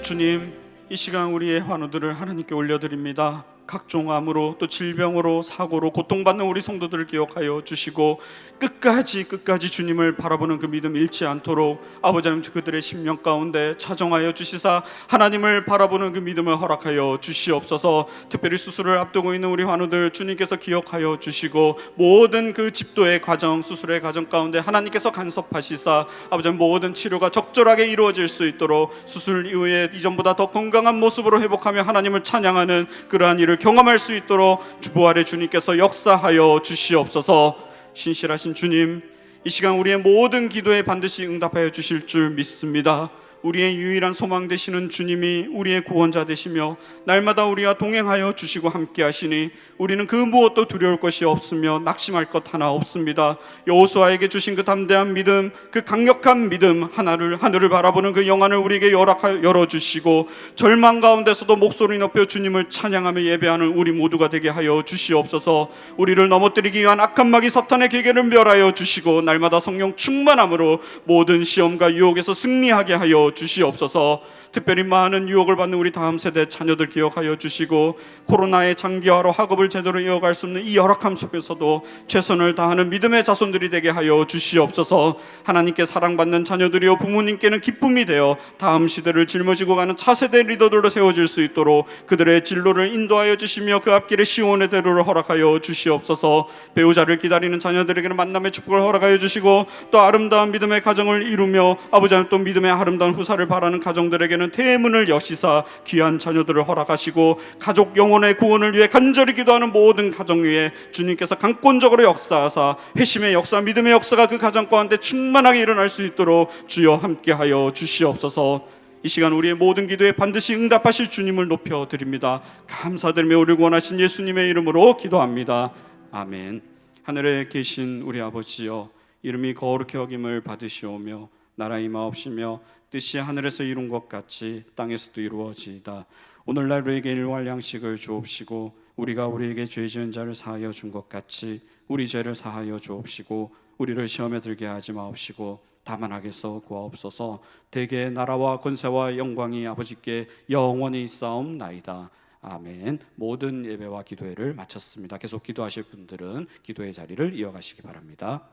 주님, 이 시간 우리의 환우들을 하나님께 올려드립니다. 각종 암으로 또 질병으로 사고로 고통받는 우리 성도들을 기억하여 주시고 끝까지 주님을 바라보는 그 믿음 잃지 않도록 아버지 하나님 그들의 심령 가운데 차정하여 주시사 하나님을 바라보는 그 믿음을 허락하여 주시옵소서. 특별히 수술을 앞두고 있는 우리 환우들 주님께서 기억하여 주시고 모든 그 집도의 과정, 수술의 과정 가운데 하나님께서 간섭하시사 아버지 하나님 모든 치료가 적절하게 이루어질 수 있도록 수술 이후에 이전보다 더 건강한 모습으로 회복하며 하나님을 찬양하는 그러한 일을 경험할 수 있도록 부활의 주님께서 역사하여 주시옵소서. 신실하신 주님, 이 시간 우리의 모든 기도에 반드시 응답하여 주실 줄 믿습니다. 우리의 유일한 소망 되시는 주님이 우리의 구원자 되시며 날마다 우리와 동행하여 주시고 함께 하시니 우리는 그 무엇도 두려울 것이 없으며 낙심할 것 하나 없습니다. 여호수아에게 주신 그 담대한 믿음, 그 강력한 믿음, 하늘을 바라보는 그 영안을 우리에게 열어주시고 절망 가운데서도 목소리 높여 주님을 찬양하며 예배하는 우리 모두가 되게 하여 주시옵소서. 우리를 넘어뜨리기 위한 악한 마귀 사탄의 계계를 멸하여 주시고 날마다 성령 충만함으로 모든 시험과 유혹에서 승리하게 하여 주시옵소서. 특별히 많은 유혹을 받는 우리 다음 세대 자녀들 기억하여 주시고 코로나의 장기화로 학업을 제대로 이어갈 수 없는 이 열악함 속에서도 최선을 다하는 믿음의 자손들이 되게 하여 주시옵소서. 하나님께 사랑받는 자녀들이요 부모님께는 기쁨이 되어 다음 시대를 짊어지고 가는 차세대 리더들로 세워질 수 있도록 그들의 진로를 인도하여 주시며 그 앞길에 시온의 대로를 허락하여 주시옵소서. 배우자를 기다리는 자녀들에게는 만남의 축복을 허락하여 주시고 또 아름다운 믿음의 가정을 이루며 아버지 하나님 또 믿음의 아름다운 후사를 바라는 가정들에게는 대문을 여시사 귀한 자녀들을 허락하시고 가족 영혼의 구원을 위해 간절히 기도하는 모든 가정 위에 주님께서 강권적으로 역사하사 회심의 역사, 믿음의 역사가 그 가정 가운데 충만하게 일어날 수 있도록 주여 함께하여 주시옵소서. 이 시간 우리의 모든 기도에 반드시 응답하실 주님을 높여드립니다. 감사드리며 우리를 구원하신 예수님의 이름으로 기도합니다. 아멘. 하늘에 계신 우리 아버지여, 이름이 거룩히 여김을 받으시오며 나라 임하옵시며 뜻이 하늘에서 이룬 것 같이 땅에서도 이루어지이다. 오늘날 우리에게 일용할 양식을 주옵시고 우리가 우리에게 죄 지은 자를 사하여 준 것 같이 우리 죄를 사하여 주옵시고 우리를 시험에 들게 하지 마옵시고 다만 악에서 구하옵소서. 대개 나라와 권세와 영광이 아버지께 영원히 있사옵나이다. 아멘. 모든 예배와 기도회를 마쳤습니다. 계속 기도하실 분들은 기도의 자리를 이어가시기 바랍니다.